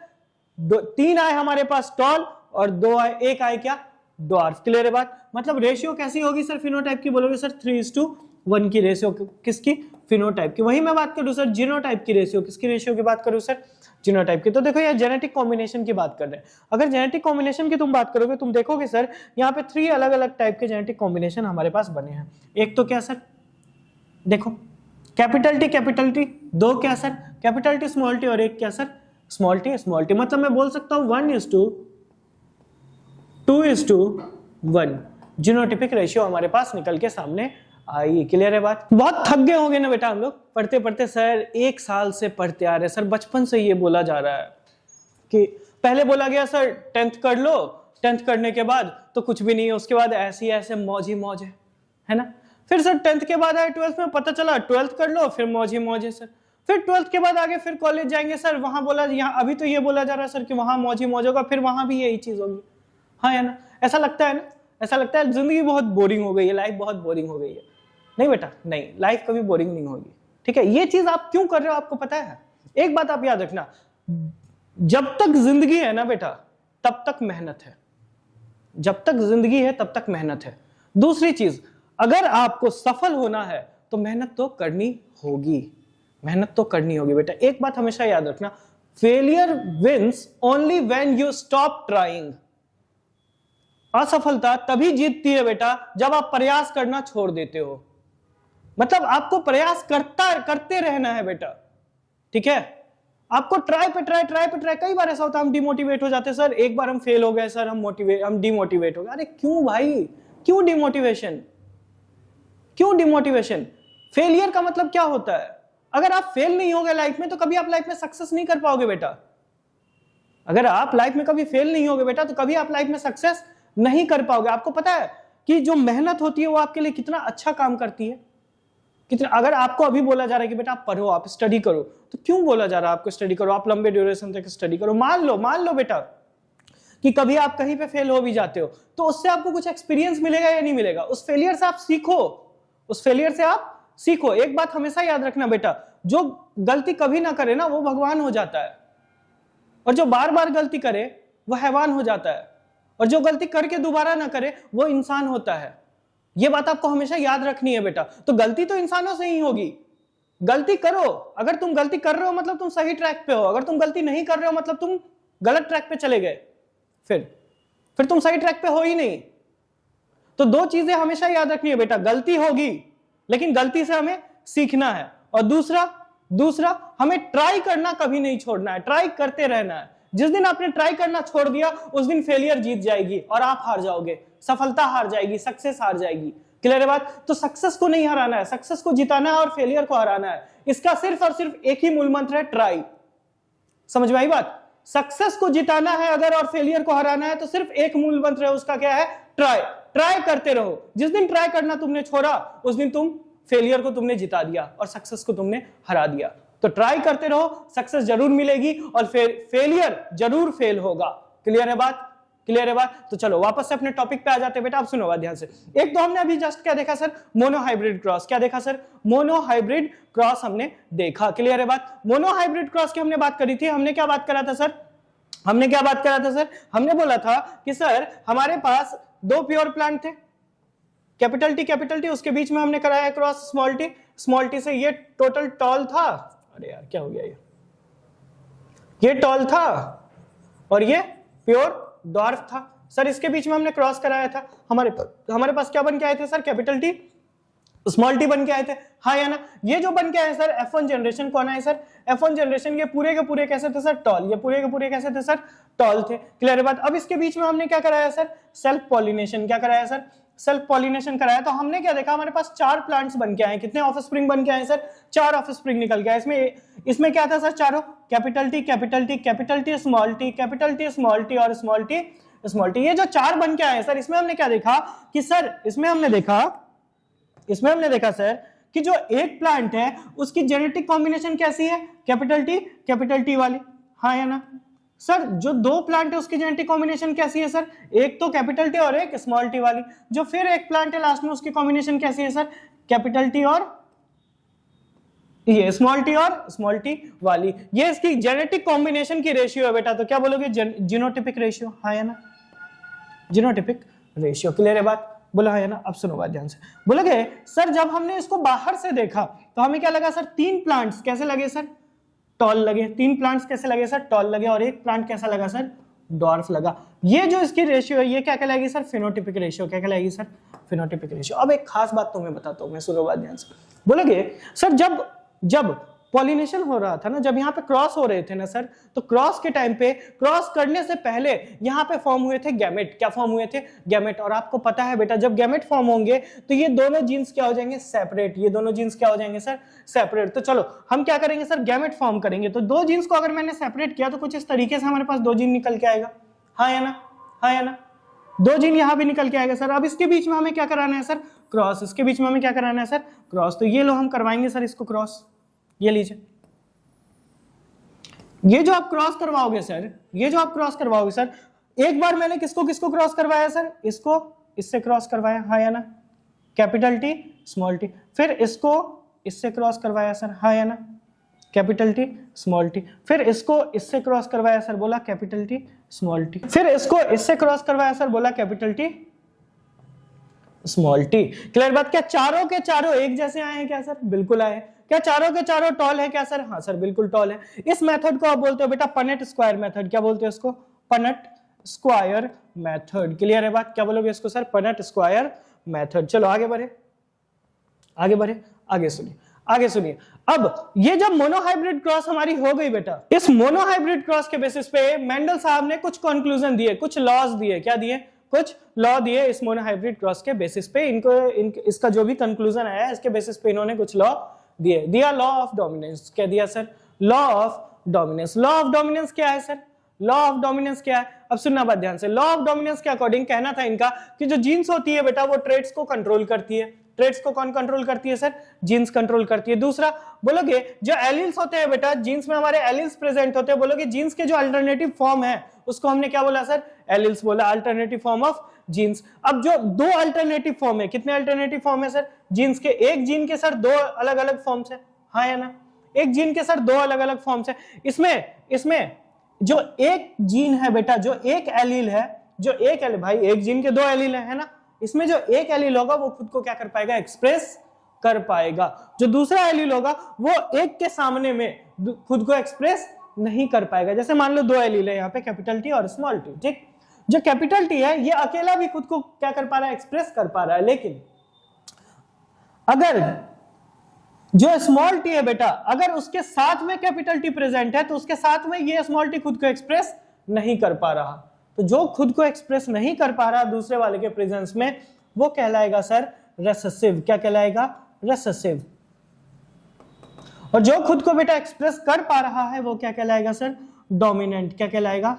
3 आए हमारे पास टॉल और 2 आए, 1 आए क्या? डॉर्फ। क्लियर है बात? मतलब रेशियो कैसी होगी सर फिनोटाइप की? बोलोगे सर 3:1 की रेशियो। किसकी? फिनोटाइप की। वही मैं बात करूं सर जीनोटाइप की रेशियो। किसकी रेशियो की बात करूं सर? जीनोटाइप की। तो देखो यार जेनेटिक कॉम्बिनेशन की बात कर रहे हैं। अगर जेनेटिक कॉम्बिनेशन की तुम बात करोगे, तुम देखोगे सर यहाँ पे 3 अलग अलग टाइप के जेनेटिक कॉम्बिनेशन हमारे पास बने हैं। एक तो क्या सर? देखो कैपिटल टी 2 क्या sir? Capital T small T और एक क्या sir? Small T small T. मतलब मैं बोल सकता हूं 1:2:1 जीनोटिपिक रेशियो हमारे पास निकल के सामने आई। क्लियर है बात? बहुत थक गए होंगे ना बेटा हम लोग पढ़ते पढ़ते। सर 1 साल से पढ़ते आ रहे, सर बचपन से ये बोला जा रहा है कि पहले बोला गया सर 10th कर लो, 10th करने के बाद तो कुछ भी नहीं है, उसके बाद ऐसे मौज ही मौज है ना। फिर सर 10th के बाद आए 12th में, पता चला 12th कर लो फिर मौज ही मौज है सर। फिर 12th के बाद आगे फिर कॉलेज जाएंगे सर, वहां बोला, यहाँ अभी तो ये बोला जा रहा है सर कि वहां मौज ही मौज होगा, फिर वहां भी यही चीज होगी। हाँ है ना? ऐसा लगता है ना? ऐसा लगता है जिंदगी बहुत बोरिंग हो गई है, लाइफ बहुत बोरिंग हो गई है। नहीं बेटा, नहीं, लाइफ कभी बोरिंग नहीं होगी। ठीक है? ये चीज आप क्यों कर रहे हो आपको पता है? एक बात आप याद रखना, जब तक जिंदगी है ना बेटा तब तक मेहनत है। जब तक जिंदगी है तब तक मेहनत है। दूसरी चीज, अगर आपको सफल होना है तो मेहनत तो करनी होगी। मेहनत तो करनी होगी बेटा। एक बात हमेशा याद रखना, failure wins only when you stop trying. असफलता तभी जीतती है बेटा जब आप प्रयास करना छोड़ देते हो। मतलब आपको प्रयास करते रहना है बेटा। ठीक है? आपको ट्राई पे ट्राई। कई बार ऐसा होता है हम डिमोटिवेट हो जाते हैं, सर एक बार हम फेल हो गए सर, हम डिमोटिवेट हो गए। अरे क्यों भाई, क्यों डिमोटिवेशन? क्यों डिमोटिवेशन? फेलियर का मतलब क्या होता है? अगर आप फेल नहीं हो गए लाइफ में तो कभी आप लाइफ में सक्सेस नहीं कर पाओगे बेटा। अगर आप लाइफ में कभी फेल नहीं होगे बेटा तो कभी आप लाइफ में सक्सेस नहीं कर पाओगे। आपको पता है कि जो मेहनत होती है वो आपके लिए कितना अच्छा काम करती है, कितना। अगर आपको अभी बोला जा रहा है कि बेटा आप पढ़ो, आप स्टडी करो, तो क्यों बोला जा रहा है आपको स्टडी करो, आप लंबे ड्यूरेशन तक स्टडी करो। मान लो बेटा कि कभी आप कहीं पे फेल हो भी जाते हो तो उससे आपको कुछ एक्सपीरियंस मिलेगा या नहीं मिलेगा? उस फेलियर से आप सीखो, उस फेलियर से आप सीखो। एक बात हमेशा याद रखना बेटा, जो गलती कभी ना करे ना वो भगवान हो जाता है, और जो बार बार गलती करे वो हैवान हो जाता है, और जो गलती करके दोबारा ना करे वो इंसान होता है। ये बात आपको हमेशा याद रखनी है बेटा। तो गलती तो इंसानों से ही होगी। गलती करो, अगर तुम गलती कर रहे हो मतलब तुम सही ट्रैक पे हो, अगर तुम गलती नहीं कर रहे हो मतलब तुम गलत ट्रैक पे चले गए, फिर तुम सही ट्रैक पे हो ही नहीं। तो 2 चीजें हमेशा याद रखनी है बेटा, गलती होगी लेकिन गलती से हमें सीखना है, और दूसरा हमें ट्राई करना कभी नहीं छोड़ना है, ट्राई करते रहना है। जिस दिन आपने ट्राई करना छोड़ दिया उस दिन फेलियर जीत जाएगी और आप हार जाओगे, सफलता हार जाएगी, सक्सेस हार जाएगी। क्लियर है बात? तो सक्सेस को नहीं हराना है, सक्सेस को जिताना है और फेलियर को हराना है। इसका सिर्फ और सिर्फ एक ही मूल मंत्र है, ट्राई। समझ में आई बात? सक्सेस को जिताना है अगर और फेलियर को हराना है तो सिर्फ एक मूल मंत्र है, उसका क्या है? ट्राई। ट्राई करते रहो। जिस दिन ट्राई करना तुमने छोड़ा उस दिन तुम फेलियर को तुमने जिता दिया और सक्सेस को तुमने हरा दिया। तो ट्राई करते रहो, सक्सेस जरूर मिलेगी और फेलियर जरूर फेल होगा। क्लियर है बात? क्लियर है बात? तो चलो वापस से अपने टॉपिक पे आ जाते हैं बेटा। आप सुनो ध्यान से। एक तो हमने अभी जस्ट क्या देखा सर? Monohybrid cross. क्या देखा सर? मोनोहाइब्रिड क्रॉस हमने देखा। क्लियर है बात? मोनोहाइब्रिड क्रॉस की हमने बात करी थी। हमने क्या बात करा था सर? हमने बोला था कि सर हमारे पास 2 प्योर प्लांट थे, कैपिटल टी, उसके बीच में हमने कराया क्रॉस स्मॉल टी से। ये टोटल टॉल था, अरे यार क्या हो गया, ये टॉल था और ये प्योर डॉर्फ था। सर इसके बीच में हमने क्रॉस कराया था, हमारे पास क्या बन के आए थे sir? Capital T small T बन के आए थे, हाँ या ना। ये जो बन के आए सर F1 जनरेशन कौन आए सर, F1 जनरेशन ये पूरे के पूरे कैसे थे सर, टॉल, ये पूरे के पूरे कैसे थे सर, टॉल थे। क्लियर है बात। अब इसके बीच में हमने क्या कराया सर, सेल्फ पॉलिनेशन। क्या कराया सर, सेल्फ पॉलिनेशन कराया। तो हमने क्या देखा, हमारे पास 4 प्लांट्स बन के आए। कितने ऑफस्प्रिंग बन के आए सर, 4 ऑफस्प्रिंग निकल के आए। इसमें क्या था सर, चारों capital T capital T capital T small T capital T small T और स्मॉल टी स्मॉल टी। ये जो 4 बन के आए सर, इसमें हमने क्या देखा कि सर, इसमें हमने देखा सर कि जो एक प्लांट है उसकी जेनेटिक कॉम्बिनेशन कैसी है, कैपिटल टी वाली, हाँ या ना। सर जो 2 प्लांट है उसकी जेनेटिक कॉम्बिनेशन कैसी है सर, एक तो कैपिटल टी और एक स्मॉल टी वाली। जो फिर एक प्लांट है लास्ट में, उसकी कॉम्बिनेशन कैसी है सर, कैपिटल टी और ये स्मॉल टी और स्मॉल टी वाली। ये इसकी जेनेटिक कॉम्बिनेशन की रेशियो है बेटा। तो क्या बोलोगे, जीनोटिपिक रेशियो, हाँ या ना, जीनोटिपिक रेशियो। क्लियर है बात, बोला है ना। अब सुनो बात ध्यान से, बोलोगे सर जब हमने इसको बाहर से देखा तो हमें क्या लगा सर, 3 प्लांट्स कैसे लगे सर, टॉल लगे। 3 प्लांट्स कैसे लगे सर, टॉल लगे। और एक प्लांट कैसा लगा सर, डॉर्फ लगा। ये जो इसकी रेशियो है ये क्या कहलाएगी सर, फिनोटिपिक रेशियो। क्या कहलाएगी सर, फिनोटिपिक रेशियो। अब एक खास बात तुम्हें बताता हूं मैं, सुनो बात ध्यान से। बोलोगे सर जब पॉलिनेशन हो रहा था ना, जब यहाँ पे क्रॉस हो रहे थे ना सर, तो क्रॉस के टाइम पे, क्रॉस करने से पहले यहाँ पे फॉर्म हुए थे गैमेट। क्या फॉर्म हुए थे, गैमेट। और आपको पता है बेटा, जब गैमेट फॉर्म होंगे तो ये दोनों जीन्स क्या हो जाएंगे, सेपरेट। ये दोनों जीन्स क्या हो जाएंगे सर, सेपरेट। तो चलो हम क्या करेंगे सर, गैमेट फॉर्म करेंगे। तो 2 जीन्स को अगर मैंने सेपरेट किया तो कुछ इस तरीके से हमारे पास 2 जीन निकल के आएगा, हाँ या ना, हाँ या ना। 2 जीन यहाँ भी निकल के आएगा सर। अब इसके बीच में हमें क्या कराना है सर, क्रॉस। इसके बीच में हमें क्या कराना है सर, क्रॉस। तो ये लो हम करवाएंगे सर इसको क्रॉस। ये लीजिए, ये जो आप क्रॉस करवाओगे सर, ये जो आप क्रॉस करवाओगे सर, एक बार मैंने किसको किसको क्रॉस करवाया सर, इसको इससे क्रॉस करवाया, हाँ या ना, कैपिटल टी स्मॉल टी। फिर इसको इससे क्रॉस करवाया सर, हाँ या ना, कैपिटल टी स्मॉल टी। फिर इसको इससे क्रॉस करवाया सर, बोला कैपिटल टी स्मॉल टी। फिर इसको इससे क्रॉस करवाया सर, बोला capital T small T. Clear बात। क्या चारों के चारों एक जैसे आए हैं क्या सर, बिल्कुल आए हैं। क्या चारों के चारों टॉल है क्या सर, हाँ सर बिल्कुल टॉल है। इस मेथड को आप बोलते हो बेटा पनेट स्क्वायर मेथड। क्या बोलते हो इसको, पनेट स्क्वायर मेथड। क्लियर है बात, क्या बोलोगे इसको सर, पनेट स्क्वायर मेथड। चलो आगे बढ़े, आगे सुनिए। अब ये जब मोनोहाइब्रिड क्रॉस हमारी हो गई बेटा, इस मोनोहाइब्रिड क्रॉस के बेसिस पे मेंडल साहब ने कुछ कंक्लूजन दिए, कुछ लॉज दिए। क्या दिए, कुछ लॉ दिए इस मोनोहाइब्रिड क्रॉस के बेसिस पे। इसका जो भी कंक्लूजन आया इसके बेसिस पे इन्होंने कुछ लॉ दिया लॉ ऑफ डोमिनेंस। क्या दिया sir, law of dominance. Law of dominance क्या है सर, लॉ ऑफ डोमिनेंस क्या है, अब सुनना बात ध्यान से। लॉ ऑफ डोमिनेंस के अकॉर्डिंग कहना था इनका कि जो जीन्स होती है बेटा वो ट्रेट्स को कंट्रोल करती है। ट्रेट्स को कौन कंट्रोल करती है सर, जीन्स कंट्रोल करती है। दूसरा बोलोगे जो एलील्स होते हैं बेटा, जीन्स में हमारे एलील्स प्रेजेंट होते हैं। बोलोगे जीन्स के जो अल्टरनेटिव फॉर्म है उसको हमने क्या बोला सर, एलील्स बोला, अल्टरनेटिव फॉर्म ऑफ जीन्स। अब जो 2 अल्टरनेटिव फॉर्म है, कितने अल्टरनेटिव फॉर्म है सर जीन्स के, एक जीन के सर 2 अलग अलग फॉर्म्स है, हाँ या ना, एक जीन के सर 2 अलग अलग फॉर्म्स है। इसमें जो एक जीन है बेटा, जो एक एलील है, जो एक एलील, भाई एक जीन के 2 एलील है ना, इसमें जो एक एलील होगा वो खुद को क्या कर पाएगा, एक्सप्रेस कर पाएगा। जो दूसरा एलील होगा वो एक के सामने में खुद को एक्सप्रेस नहीं कर पाएगा। जैसे मान लो 2 एलील है यहाँ पे, कैपिटल टी और स्मॉल टी, ठीक। जो कैपिटल टी है ये अकेला भी खुद को क्या कर पा रहा है, एक्सप्रेस कर पा रहा है। लेकिन अगर जो स्मॉल टी है बेटा, अगर उसके साथ में कैपिटल टी प्रेजेंट है तो उसके साथ में ये स्मॉल टी खुद को एक्सप्रेस नहीं कर पा रहा। तो जो खुद को एक्सप्रेस नहीं कर पा रहा दूसरे वाले के प्रेजेंस में, वो कहलाएगा सर रेसेसिव। क्या कहलाएगा, रेसेसिव। और जो खुद को बेटा एक्सप्रेस कर पा रहा है वो क्या कहलाएगा सर, डोमिनेंट। क्या कहलाएगा,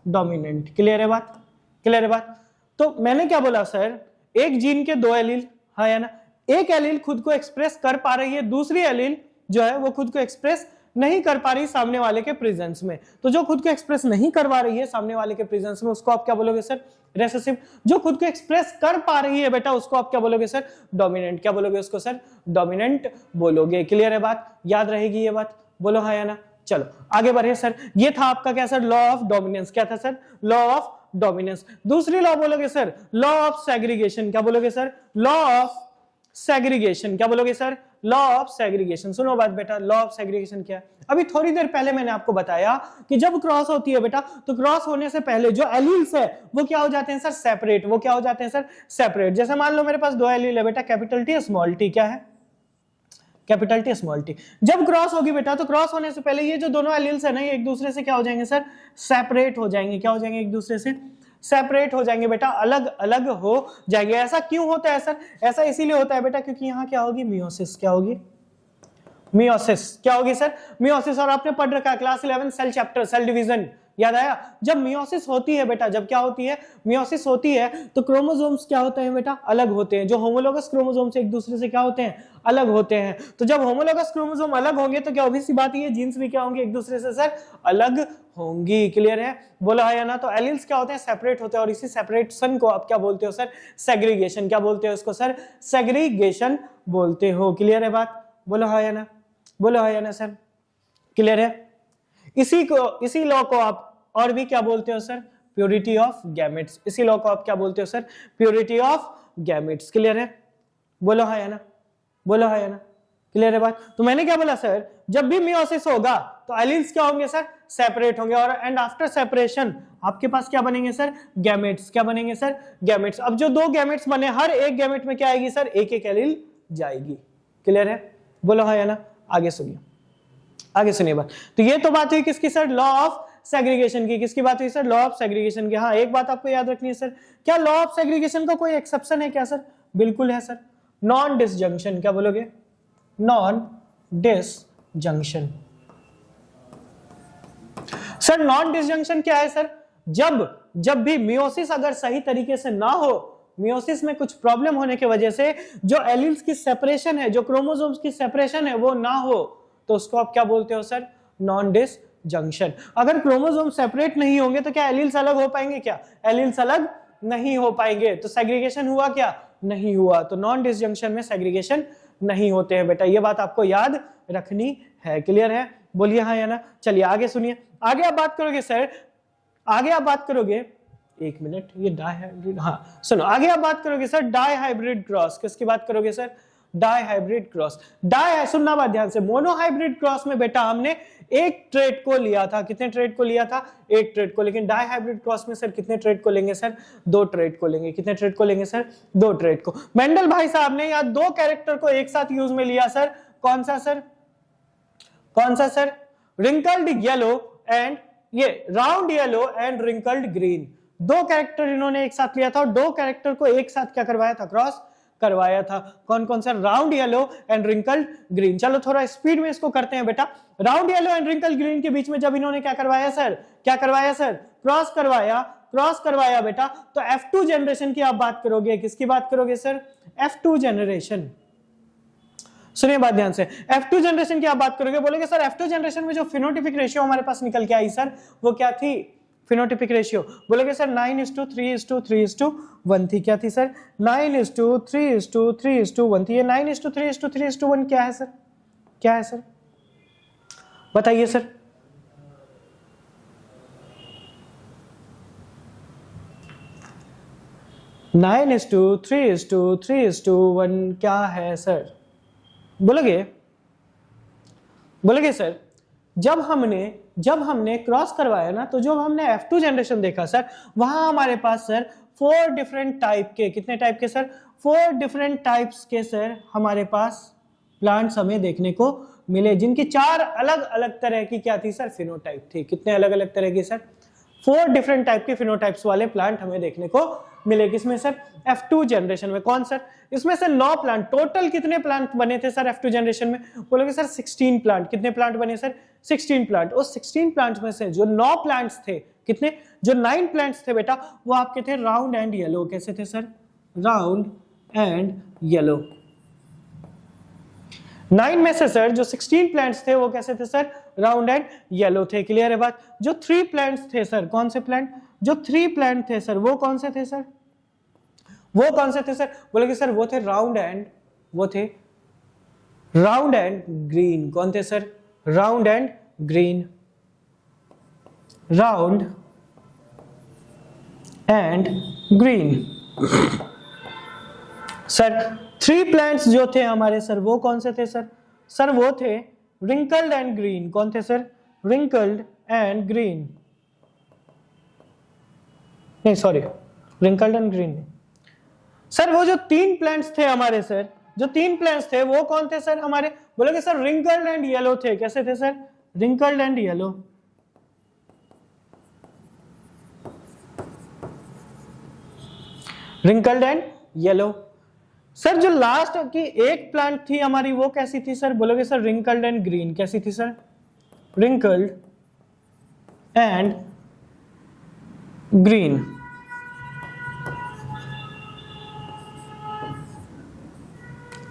डोमिनेंट। क्लियर है बात, क्लियर है बात। तो मैंने क्या बोला सर, एक जीन के 2 एलील, हाँ या ना, एक एलील खुद को एक्सप्रेस कर पा रही है, दूसरी एलील जो है वो खुद को एक्सप्रेस नहीं कर पा रही सामने वाले के प्रेजेंस में। तो जो खुद को एक्सप्रेस नहीं करवा रही है सामने वाले के प्रेजेंस में उसको आप क्या बोलोगे सर, रेसेसिव। जो खुद को एक्सप्रेस कर पा रही है बेटा उसको आप क्या बोलोगे सर, डोमिनेंट। क्या बोलोगे उसको सर, डोमिनेंट बोलोगे। क्लियर है बात, याद रहेगी ये बात, बोलो हाँ या ना। चलो आगे बढ़े सर। ये था आपका क्या सर, लॉ ऑफ डोमिनेंस। क्या था सर, लॉ ऑफ डोमिनेंस। दूसरी लॉ बोलोगे सर, लॉ ऑफ सेग्रीगेशन। क्या बोलोगे सर, लॉ ऑफ सेग्रीगेशन। क्या बोलोगे सर? Law of segregation. सुनो बात बेटा, लॉ ऑफ सेग्रीगेशन क्या है? अभी थोड़ी देर पहले मैंने आपको बताया कि जब क्रॉस होती है बेटा, तो क्रॉस होने से पहले जो एलील्स है वो क्या हो जाते हैं सर? सेपरेट। वो क्या हो जाते हैं सर? सेपरेट। जैसे मान लो मेरे पास दो एलील है बेटा, कैपिटल टी स्मॉल टी। क्या है? Capital T small T. जब क्रॉस होगी बेटा, तो क्रॉस होने से पहले ये जो दोनों एलील्स है ना, ये एक दूसरे से क्या हो जाएंगे सर? सेपरेट हो जाएंगे। क्या हो जाएंगे? एक दूसरे से सेपरेट हो जाएंगे बेटा, अलग अलग हो जाएंगे। ऐसा क्यों होता है सर? ऐसा इसीलिए होता है बेटा क्योंकि यहाँ क्या होगी? मियोसिस। क्या होगी? मियोसिस। क्या होगी सर? मियोसिस। और आपने पढ़ रखा है class 11 cell chapter, cell division, याद आया? जब मियोसिस होती है बेटा, जब क्या होती है? मियोसिस होती है, तो क्रोमोसोम्स क्या होते हैं बेटा? अलग होते हैं। जो होमोलोगस क्रोमोसोम्स एक दूसरे से क्या होते हैं? अलग होते हैं। तो जब होमोलोगस क्रोमोसोम अलग होंगे तो क्या ऑब्वियस सी बात है, जीन्स भी क्या होंगे? एक दूसरे से सर अलग होंगी। क्लियर है? बोला है या ना? तो एलील्स क्या होते हैं? सेपरेट होते हैं। और इसी सेपरेशन को आप क्या बोलते हो सर? सेग्रीगेशन। क्या बोलते हो इसको सर? सेग्रीगेशन बोलते हो। क्लियर है बात? बोला है या ना? बोला है या ना सर? क्लियर है? इसी लॉ को आप और भी क्या बोलते हो सर? Purity of gametes. इसी लॉ को आप क्या बोलते हो sir? Purity of gametes. Clear है? बोलो है या ना? बोलो है या ना? क्लियर है बात? तो मैंने क्या बोला सर? जब भी मियोसिस होगा तो एलील्स क्या होंगे सर? सेपरेट होंगे। और एंड आफ्टर सेपरेशन आपके पास क्या बनेंगे सर? गैमेट्स। क्या बनेंगे सर? गैमेट्स। अब जो दो गैमेट्स बने, हर एक गैमेट में क्या आएगी सर? एक एक एलील जाएगी। क्लियर है? बोलो है या ना? आगे सुनिए, आगे सुनिए बात। तो ये तो बात हुई किसकी सर? लॉ ऑफ सेग्रीगेशन की। किसकी बात हुई सर? लॉ ऑफ सेग्रीगेशन की। हाँ, एक बात आपको याद रखनी है सर, क्या लॉ ऑफ सेग्रीगेशन का कोई एक्सेप्शन है क्या सर? बिल्कुल है सर, नॉन डिसजंक्शन। क्या बोलोगे? Non disjunction. Sir non disjunction क्या है सर? जब भी मियोसिस अगर सही तरीके से ना हो, मियोसिस में कुछ प्रॉब्लम होने की वजह से जो एलील्स की सेपरेशन है, जो क्रोमोसोम्स की सेपरेशन है वो ना हो, तो उसको आप क्या बोलते हो सर? Non disjunction. अगर क्रोमोसोम सेपरेट नहीं होंगे तो क्या एलील्स अलग हो पाएंगे? क्या एलील्स अलग नहीं हो पाएंगे। तो सेग्रीगेशन हुआ क्या? नहीं हुआ। तो नॉन डिसजंक्शन में सेग्रीगेशन नहीं होते हैं बेटा, ये बात आपको याद रखनी है। क्लियर है? बोलिए हाँ या ना? चलिए आगे सुनिए। आगे आप बात करोगे सर, आगे आप बात करोगे, एक मिनट, ये डाइहाइब्रिड, हाँ सुनो, आगे आप बात करोगे सर डाइहाइब्रिड क्रॉस। किसकी बात करोगे सर? Dihybrid cross. सुनना बात ध्यान से, मोनोहाइब्रिड क्रॉस में बेटा हमने एक ट्रेट को लिया था। कितने ट्रेट को लिया था? एक ट्रेट को। लेकिन डाइहाइब्रिड क्रॉस में सर कितने ट्रेट को लेंगे सर? दो ट्रेट को लेंगे। कितने ट्रेट को लेंगे सर? दो ट्रेट को। मेंडल भाई साहब ने यहाँ दो कैरेक्टर को एक साथ यूज में लिया सर। कौन सा सर? कौन सा सर? रिंकल्ड येलो एंड ये round yellow and wrinkled green. दो कैरेक्टर इन्होंने एक साथ लिया था और दो कैरेक्टर को एक साथ क्या करवाया था? क्रॉस करवाया था। कौन कौन सा? Round yellow and wrinkled green. चलो थोड़ा स्पीड में इसको करते हैं बेटा। Round yellow and wrinkled green के बीच में जब इन्होंने क्या करवाया सर? क्या करवाया सर? क्रॉस करवाया। क्रॉस करवाया बेटा, तो F2 जनरेशन की आप बात करोगे। किसकी बात करोगे सर? F2 generation. सुनिए बात ध्यान से, F2 जनरेशन की आप बात करोगे। बोलोगे सर F2 जनरेशन में जो फिनोटिपिक रेशियो हमारे पास निकल के आई सर, वो क्या थी? Phenotypic ratio. बोलोगे सर 9:3:3:1 थी। क्या थी सर? 9:3:3:1 थी। ये 9:3:3:1 क्या है सर? क्या है सर? बताइए sir. Nine is two three is two three is two one क्या है सर? बोलोगे? बोलोगे सर जब हमने क्रॉस करवाया ना, तो जो हमने F2 जनरेशन देखा सर, वहां हमारे पास सर 4 डिफरेंट टाइप के, कितने टाइप के सर? 4 डिफरेंट टाइप्स के सर हमारे पास प्लांट्स हमें देखने को मिले, जिनकी 4 अलग अलग तरह की क्या थी सर? फिनोटाइप थी। कितने अलग अलग तरह की सर? 4 डिफरेंट टाइप के फिनोटाइप्स वाले प्लांट हमें देखने को मिले। किसमें सर? F2 जनरेशन में। कौन सर? इसमें से 9 प्लांट। टोटल कितने प्लांट बने थे सर F2 जनरेशन में? बोलोगे सर 16 प्लांट। कितने प्लांट बने सर? 16 प्लांट। उस 16 प्लांट्स में से जो 9 प्लांट्स थे, कितने? जो 9 प्लांट्स थे बेटा, वो आपके थे राउंड एंड येलो। कैसे थे सर? Round and yellow. 9 में से सर जो 16 प्लांट्स थे वो कैसे थे सर? राउंड एंड येलो थे। क्लियर है बात? जो 3 प्लांट्स थे सर, कौन से प्लांट? जो 3 प्लांट थे सर, वो कौन से थे सर? वो कौन से थे सर? बोलोगे सर वो थे राउंड एंड ग्रीन। कौन थे sir? Round and green. Round and green. Sir 3 plants जो थे हमारे सर वो कौन से थे सर? सर वो थे रिंकल्ड एंड ग्रीन। कौन थे सर? रिंकल्ड एंड ग्रीन, नहीं sorry, wrinkled and green sir. वो जो 3 प्लांट्स थे हमारे सर, जो 3 प्लांट्स थे वो कौन थे सर हमारे? बोलोगे सर रिंकल्ड एंड येलो थे। कैसे थे sir? Wrinkled and yellow. Wrinkled and yellow. Sir जो लास्ट की एक प्लांट थी हमारी वो कैसी थी सर? बोलोगे सर रिंकल्ड एंड ग्रीन। कैसी थी सर? Wrinkled and green.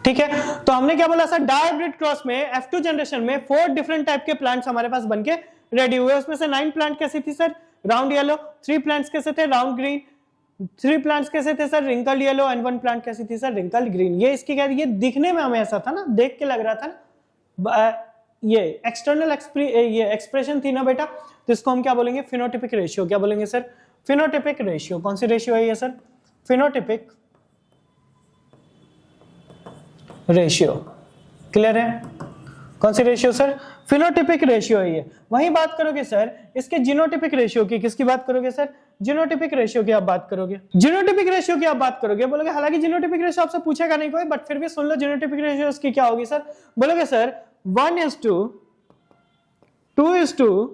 ठीक है, तो हमने क्या बोला सर? डायहाइब्रिड क्रॉस में F2 जनरेशन में 4 डिफरेंट टाइप के प्लांट्स हमारे पास बनके रेडी हुए। उसमें से 9 प्लांट कैसी थी सर? Round yellow. 3 प्लांट्स कैसे थे? Round green. 3 प्लांट्स कैसे थे sir? Wrinkled yellow. And 1 plant कैसी थी सर? Wrinkled green. ये इसकी क्या, ये दिखने में हमें ऐसा था ना, देख के लग रहा था ना, ये एक्सटर्नल ये एक्सप्रेशन थी ना बेटा, तो इसको हम क्या बोलेंगे? Phenotypic ratio. क्या बोलेंगे सर? Phenotypic ratio. कौन सी रेशियो है ये सर? Phenotypic ratio. क्लियर है? कौन सी रेशियो सर? फिनोटिपिक रेशियो है ये। वही बात करोगे सर इसके जीनोटिपिक रेशियो की। किसकी बात करोगे सर? जीनोटिपिक रेशियो की आप बात करोगे। जीनोटिपिक रेशियो की आप बात करोगे, बोलोगे हालांकि जीनोटिपिक रेशियो आपसे पूछेगा नहीं कोई, बट फिर भी सुन लो जीनोटिपिक रेशियो इसकी क्या होगी सर? बोलोगे सर 1:2, 2:2,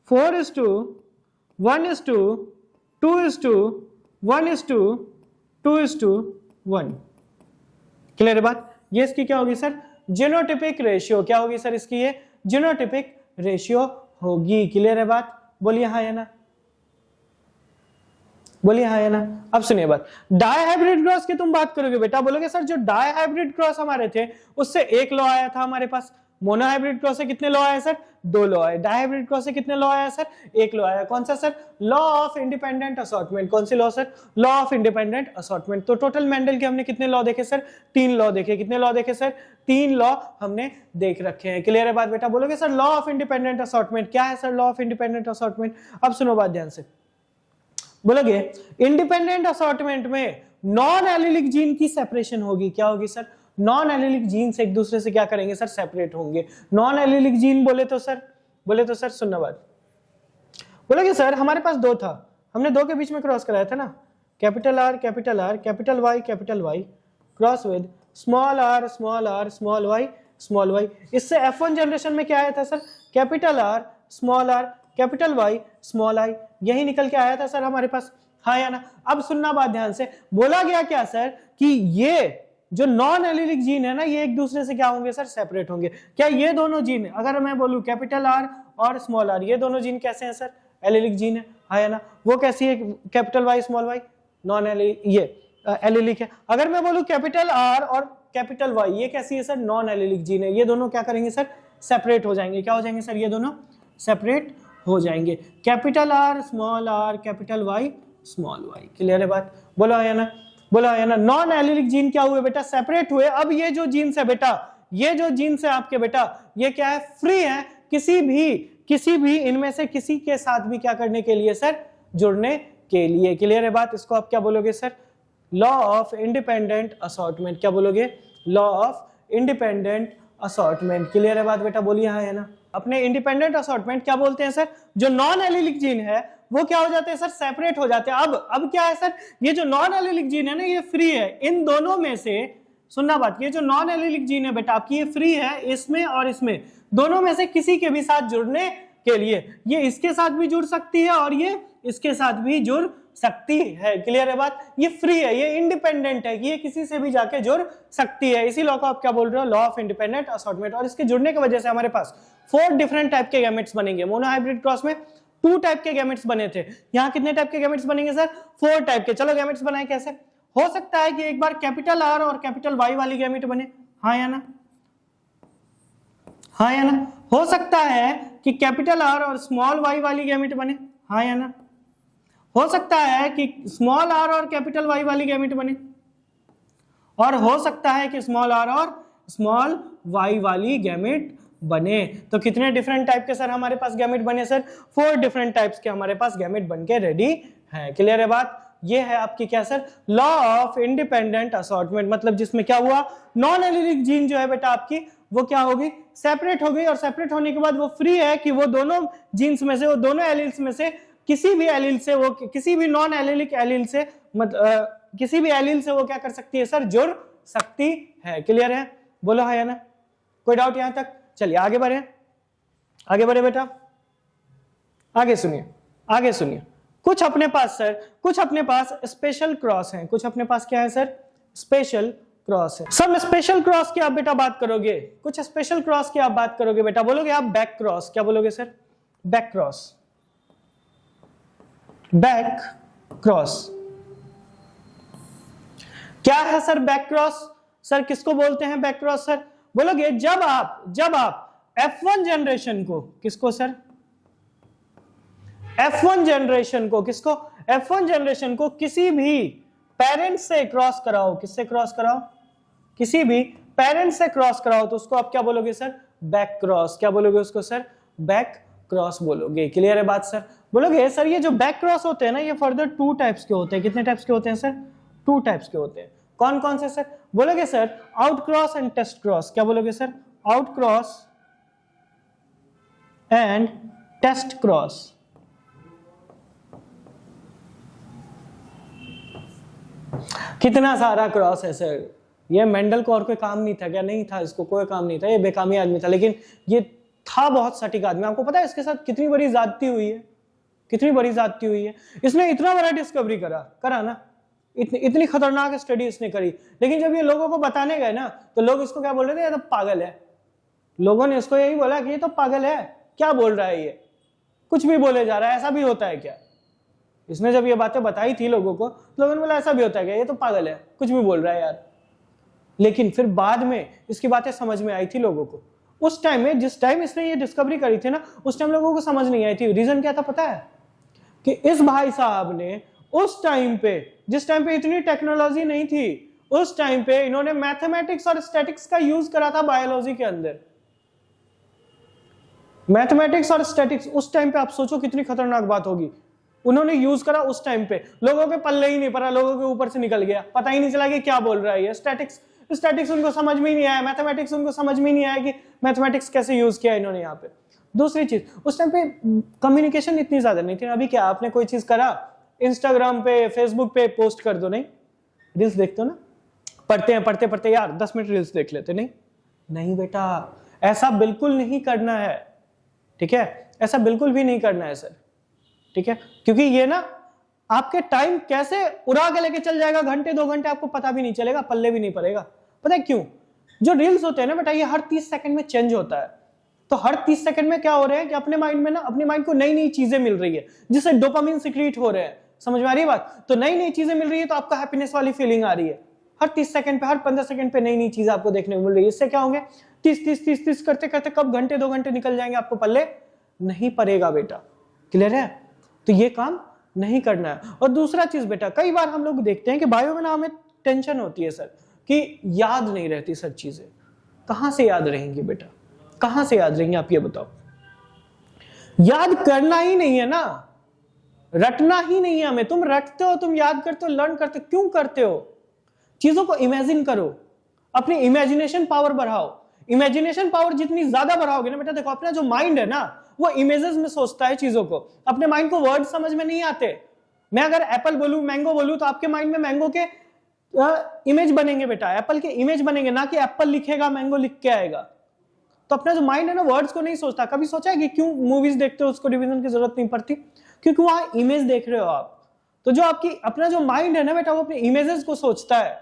2:4:1:2, 2:1:2:1। क्लियर है बात? ये इसकी क्या होगी सर? Genotypic ratio. क्या होगी सर इसकी? ये जीनोटिपिक रेशियो होगी। क्लियर है बात? बोलिए हाँ या ना, बोलिए हाँ या ना। अब सुनिए बात, डायहाइब्रिड क्रॉस की तुम बात करोगे बेटा, बोलोगे सर जो डायहाइब्रिड क्रॉस हमारे थे उससे एक लॉ आया था हमारे पास। मोनोहाइब्रिड क्रॉस से कितने लॉ आए सर? 2 लॉ आए। डायहाइब्रिड क्रॉस से कितने लॉ आया सर? 1 लॉ आया। कौन सा sir? Law of independent assortment. कौन सी law sir? Law of independent assortment. तो टोटल मेंडल के हमने कितने लॉ देखे सर? 3 लॉ देखे। कितने लॉ देखे सर? 3 लॉ हमने देख रखे हैं। क्लियर है बात बेटा? बोलोगे sir law of independent assortment क्या है sir? Law of independent assortment, अब सुनो बात ध्यान से। बोलोगे इंडिपेंडेंट असॉर्टमेंट में नॉन एलिलिक जीन की सेपरेशन होगी। क्या होगी सर? नॉन एलिलिक जीन से एक दूसरे से क्या करेंगे सर? सेपरेट होंगे। नॉन एलिलिक जीन बोले तो सर सुनना बात, बोलोगे सर हमारे पास 2 था, हमने 2 के बीच में क्रॉस कराया था ना, capital R capital R capital Y cross with small r small r small y. इससे F1 जनरेशन में क्या आया था sir? Capital R small r capital Y small i. यही निकल के आया था सर हमारे पास, हाँ या ना? अब सुनना बात ध्यान से, बोला गया क्या सर कि ये जो नॉन एलिलिक जीन है ना, ये एक दूसरे से क्या होंगे सर? सेपरेट होंगे। क्या ये दोनों जीन, अगर मैं बोलूं कैपिटल आर और स्मॉल आर, ये दोनों जीन कैसे हैं सर? एलिलिक जीन है, हाँ या ना? वो कैसी है? Capital Y small y, non allelic है। अगर मैं बोलूं कैपिटल आर और कैपिटल वाई, ये कैसी है सर? नॉन एलिलिक जीन है। ये दोनों क्या करेंगे सर? सेपरेट हो जाएंगे। क्या हो जाएंगे सर? ये दोनों सेपरेट हो जाएंगे। Capital R capital Y small y. Clear है बात? बोलो या ना, बोलो या ना। नॉन एलिलिक जीन क्या हुए बेटा? सेपरेट हुए। अब ये जो जीन्स है बेटा, ये जो जीन्स है आपके बेटा, ये क्या है? फ्री है किसी भी इनमें से किसी के साथ भी क्या करने के लिए सर? जुड़ने के लिए। क्लियर है बात? इसको आप क्या बोलोगे sir? Law of independent assortment. क्या बोलोगे? Law of independent assortment. Clear है बात बेटा? बोलिए हाँ या ना। अपने इंडिपेंडेंट असॉर्टमेंट क्या बोलते हैं सर? जो नॉन एलिलिक जीन है वो क्या हो जाते हैं सर? सेपरेट हो जाते हैं। अब क्या है सर? ये जो नॉन एलिलिक जीन है ना, ये फ्री है। इन दोनों में से सुनना बात, ये जो नॉन एलिलिक जीन है बेटा आपकी, ये फ्री है इसमें और इसमें, दोनों में से किसी के भी साथ जुड़ने के लिए। ये इसके साथ भी जुड़ सकती है और ये इसके साथ भी जुड़ सकती है। क्लियर है बात? ये फ्री है, ये इंडिपेंडेंट है कि ये किसी से भी जाके जुड़ सकती है। इसी लॉ को आप क्या बोल रहे हो? Law of independent assortment. और इसके जुड़ने की वजह से हमारे पास 4 डिफरेंट टाइप के गैमेट्स बनेंगे। मोनोहाइब्रिड क्रॉस में 2 टाइप के गैमेट्स बने थे, यहाँ कितने टाइप के गैमेट्स बनेंगे सर? 4 टाइप के। चलो गैमेट्स बनाए कैसे? हो सकता है कि एक बार कैपिटल आर और कैपिटल वाई वाली गैमेट बने, हाँ या ना? हाँ या ना? हो सकता है कि कैपिटल आर और स्मॉल वाई वाली गैमेट बने, हाँ या ना? हो सकता है कि स्मॉल आर और कैपिटल वाई वाली गैमेट बने, और हो सकता है कि स्मॉल आर और स्मॉल वाई वाली गैमेट बने। तो कितने डिफरेंट टाइप के सर हमारे पास गैमेट बने सर? 4 डिफरेंट टाइप्स के हमारे पास गैमेट बन के रेडी है। क्लियर है बात? ये है आपकी क्या sir, law of independent assortment, मतलब जिसमें क्या हुआ, नॉन एलिलिक जीन जो है बेटा आपकी वो क्या होगी, सेपरेट हो गई, और सेपरेट होने के बाद वो फ्री है कि वो दोनों जीन्स में से, वो दोनों एलिल्स में से किसी भी एलिल से, वो किसी भी नॉन एलिलिक एलिल से किसी भी एलिल से वो क्या कर सकती है सर, जुड़ सकती है। क्लियर है, बोलो है या ना, कोई डाउट यहां तक? चलिए आगे बढ़े, आगे बढ़े बेटा, आगे सुनिए, आगे सुनिए। कुछ अपने पास सर, कुछ अपने पास स्पेशल क्रॉस हैं, कुछ अपने पास क्या है सर, स्पेशल क्रॉस है। सब स्पेशल क्रॉस की आप बेटा बात करोगे, कुछ स्पेशल क्रॉस की आप बात करोगे बेटा, बोलोगे आप बैक क्रॉस, क्या बोलोगे sir, back cross, back cross. क्या है सर बैक क्रॉस? सर किसको बोलते हैं बैक क्रॉस सर? बोलोगे जब आप F1 जनरेशन को, किसको सर, F1 जनरेशन को, किसको, F1 जनरेशन को किसी भी पेरेंट से क्रॉस कराओ, किससे क्रॉस कराओ, किसी भी पेरेंट से क्रॉस कराओ, तो उसको आप क्या बोलोगे सर, बैक क्रॉस। क्या बोलोगे उसको सर, बैक क्रॉस बोलोगे। क्लियर है बात सर? बोलोगे सर ये जो बैक क्रॉस होते हैं ना, ये फर्दर 2 टाइप्स के होते हैं। कितने टाइप्स के होते हैं सर, 2 टाइप्स के होते हैं। कौन कौन से सर? बोलोगे sir out cross and test cross. क्या बोलोगे sir, out cross and test cross. कितना सारा क्रॉस है सर, ये मेंडल को और कोई काम नहीं था क्या? नहीं था, इसको कोई काम नहीं था, ये बेकामी आदमी था, लेकिन ये था बहुत सटीक आदमी। आपको पता है इसके साथ कितनी बड़ी ज्यादती हुई है, कितनी बड़ी ज्यादती हुई है। इसने इतना बड़ा डिस्कवरी करा ना, इतनी खतरनाक स्टडी इसने करी, लेकिन जब ये लोगों को बताने गए ना, तो लोग इसको क्या बोल रहे थे, ये तो पागल है। लोगों ने इसको यही बोला कि ये तो पागल है, क्या बोल रहा है ये, कुछ भी बोले जा रहा है, ऐसा भी होता है क्या? इसने जब ये बातें बताई थी लोगों को, लोगों ने बोला ऐसा भी होता है क्या, ये तो पागल है, कुछ भी बोल रहा है यार। लेकिन फिर बाद में इसकी बातें समझ में आई थी लोगों को। उस टाइम में, जिस टाइम इसने ये डिस्कवरी करी थी ना, उस टाइम लोगों को समझ नहीं आई थी। रीजन क्या था पता है? कि इस भाई साहब ने उस टाइम पे, जिस टाइम पे इतनी टेक्नोलॉजी नहीं थी, उस टाइम पे इन्होंने मैथमेटिक्स और स्टैटिक्स का यूज करा था बायोलॉजी के अंदर। मैथमेटिक्स और स्टैटिक्स उस टाइम पे, आप सोचो कितनी खतरनाक बात होगी। उन्होंने यूज करा उस टाइम पे, लोगों के पल्ले ही नहीं पड़ा, लोगों के ऊपर से निकल गया, पता ही नहीं चला कि क्या बोल रहा है ये। स्टैटिक्स उनको समझ में ही नहीं आया, मैथमेटिक्स उनको समझ में ही नहीं आया कि मैथमेटिक्स कैसे यूज किया इन्होंने यहाँ पे। दूसरी चीज, उस टाइम पे कम्युनिकेशन इतनी ज्यादा नहीं थी। अभी क्या, आपने कोई चीज करा, इंस्टाग्राम पे, फेसबुक पे पोस्ट कर दो, नहीं रील्स देखते हो ना, पढ़ते पढ़ते यार 10 मिनट रील्स देख लेते, नहीं बेटा, ऐसा बिल्कुल नहीं करना है, ठीक है, ऐसा बिल्कुल भी नहीं करना है सर, ठीक है, क्योंकि ये ना आपके टाइम कैसे उड़ा के लेके चल जाएगा, घंटे 2 घंटे आपको पता भी नहीं चलेगा, पल्ले भी नहीं पड़ेगा। पता है क्यों? जो रील्स होते हैं ना बेटा, ये हर 30 सेकंड में चेंज होता है। तो हर 30 सेकंड में क्या हो रहा है कि अपने माइंड में ना, अपने माइंड को नई नई चीजें मिल रही है, जिससे डोपामिन सिक्रीट हो रहे हैं। समझ में आ रही है बात? तो नई नई चीजें मिल रही है, तो आपका हैप्पीनेस वाली फीलिंग आ रही है। हर 30 सेकंड पे, हर 15 सेकंड पे नई नई चीजें आपको देखने को मिल रही है। इससे क्या होंगे, 30 करते करते कब घंटे 2 घंटे निकल जाएंगे, आपको पल्ले नहीं पड़ेगा बेटा। क्लियर है? तो ये काम नहीं करना है। और दूसरा चीज बेटा, कई बार हम लोग देखते हैं कि बायो में ना हमें टेंशन होती है सर, कि याद नहीं रहती सब चीजें। कहां से याद रहेंगी बेटा, कहां से याद रहेंगी, आप ये बताओ। याद करना ही नहीं है ना, रटना ही नहीं है हमें। तुम रटते हो, तुम याद करते हो, लर्न करते हो, क्यों करते हो? चीजों को इमेजिन करो, अपनी इमेजिनेशन पावर बढ़ाओ। इमेजिनेशन पावर जितनी ज्यादा बढ़ाओगे ना बेटा, देखो अपना जो माइंड है ना, वो इमेजेस में सोचता है चीजों को। अपने माइंड को वर्ड समझ में नहीं आते। मैं अगर एप्पल बोलूं, मैंगो बोलूं, तो आपके माइंड में मैंगो के इमेज बनेंगे बेटा, एप्पल के इमेज बनेंगे, ना कि एप्पल लिखेगा मैंगो लिख के आएगा। तो अपना जो माइंड है ना, वर्ड्स को नहीं सोचता। कभी सोचा है कि क्यों मूवीज देखते हो उसको डिवीजन की जरूरत नहीं पड़ती? क्योंकि वहां इमेज देख रहे हो आप। तो जो आपकी अपना जो माइंड है ना बेटा, वो अपने इमेजेस को सोचता है।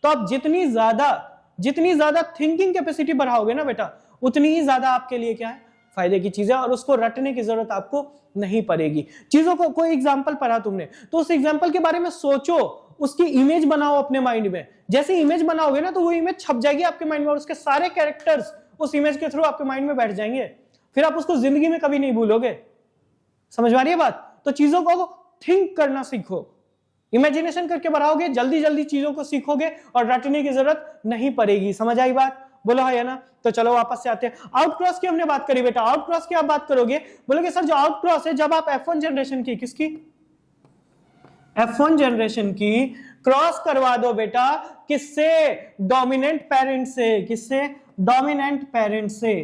तो आप जितनी ज्यादा थिंकिंग कैपेसिटी बढ़ाओगे ना बेटा, उतनी ही ज्यादा आपके लिए क्या है, फायदे की चीजें, और उसको रटने की जरूरत आपको नहीं पड़ेगी। चीजों को, कोई एग्जांपल पढ़ा तुमने, तो उस एग्जांपल के बारे में सोचो, उसकी इमेज बनाओ अपने माइंड में। जैसे इमेज बनाओगे ना, तो वो इमेज छप जाएगी आपके माइंड में, और उसके सारे कैरेक्टर्स उस इमेज के थ्रू आपके माइंड में बैठ जाएंगे। फिर आप उसको जिंदगी में कभी नहीं भूलोगे। समझ में आ रही है बात? तो चीजों को थिंक करना सीखो, इमेजिनेशन करके बढ़ाओगे, जल्दी जल्दी चीजों को सीखोगे, और रटने की जरूरत नहीं पड़ेगी। समझ आई बात? बोलो है ना? तो चलो वापस से आते हैं। आउट क्रॉस की हमने बात करी बेटा। आउट क्रॉस की आप बात करोगे, बोलोगे सर जो आउट क्रॉस है, जब आप F1 जनरेशन की, किसकी, F1 जनरेशन की क्रॉस करवा दो बेटा, किससे? डोमिनेंट पेरेंट से। किससे? डोमिनेंट पेरेंट से।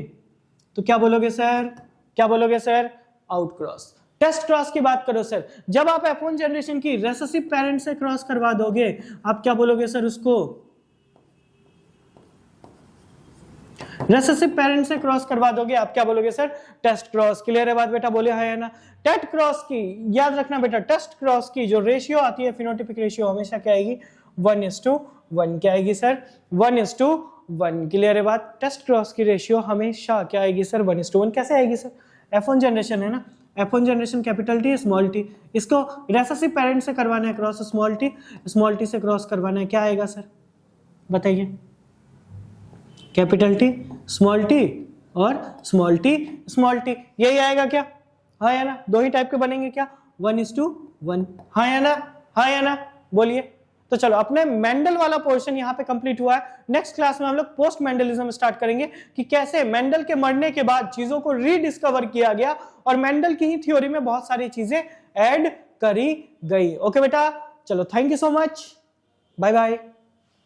तो क्या बोलोगे सर? क्या बोलोगे sir? Out cross. Test cross की बात करो सर, जब आप F1 जनरेशन की रेसेसिव पेरेंट से क्रॉस करवा दोगे, आप क्या बोलोगे सर उसको? रेसेसिव पेरेंट से क्रॉस करवा दोगे, आप क्या बोलोगे सर? Test cross. क्लियर है बात बेटा? बोले है ना? टेस्ट क्रॉस की याद रखना बेटा, टेस्ट क्रॉस की जो रेशियो आती है, फिनोटाइपिक रेशियो, हमेशा क्या आएगी? 1:1। क्या आएगी सर? 1:1। क्लियर है बात? टेस्ट क्रॉस की रेशियो हमेशा क्या आएगी सर? 1:1। कैसे आएगी सर? F1 जनरेशन है ना, F1 generation capital T small T, इसको रेसेसिव पेरेंट से करवाना है क्रॉस, स्मॉल टी से क्रॉस करवाना है, क्या आएगा सर? बताइए। कैपिटल टी स्मॉल टी और स्मॉल टी, यही आएगा क्या? हाँ या ना? दो ही टाइप के बनेंगे क्या? 1:1। हाँ या ना? हाँ या ना? बोलिए। तो चलो, अपने मेंडल वाला पोर्शन यहाँ पे कंप्लीट हुआ है। नेक्स्ट क्लास में हम लोग पोस्ट मेंडलिज्म स्टार्ट करेंगे कि कैसे मेंडल के मरने के बाद चीजों को रीडिस्कवर किया गया और मेंडल की ही थ्योरी में बहुत सारी चीजें ऐड करी गई। ओके बेटा, चलो, thank you so much, bye bye.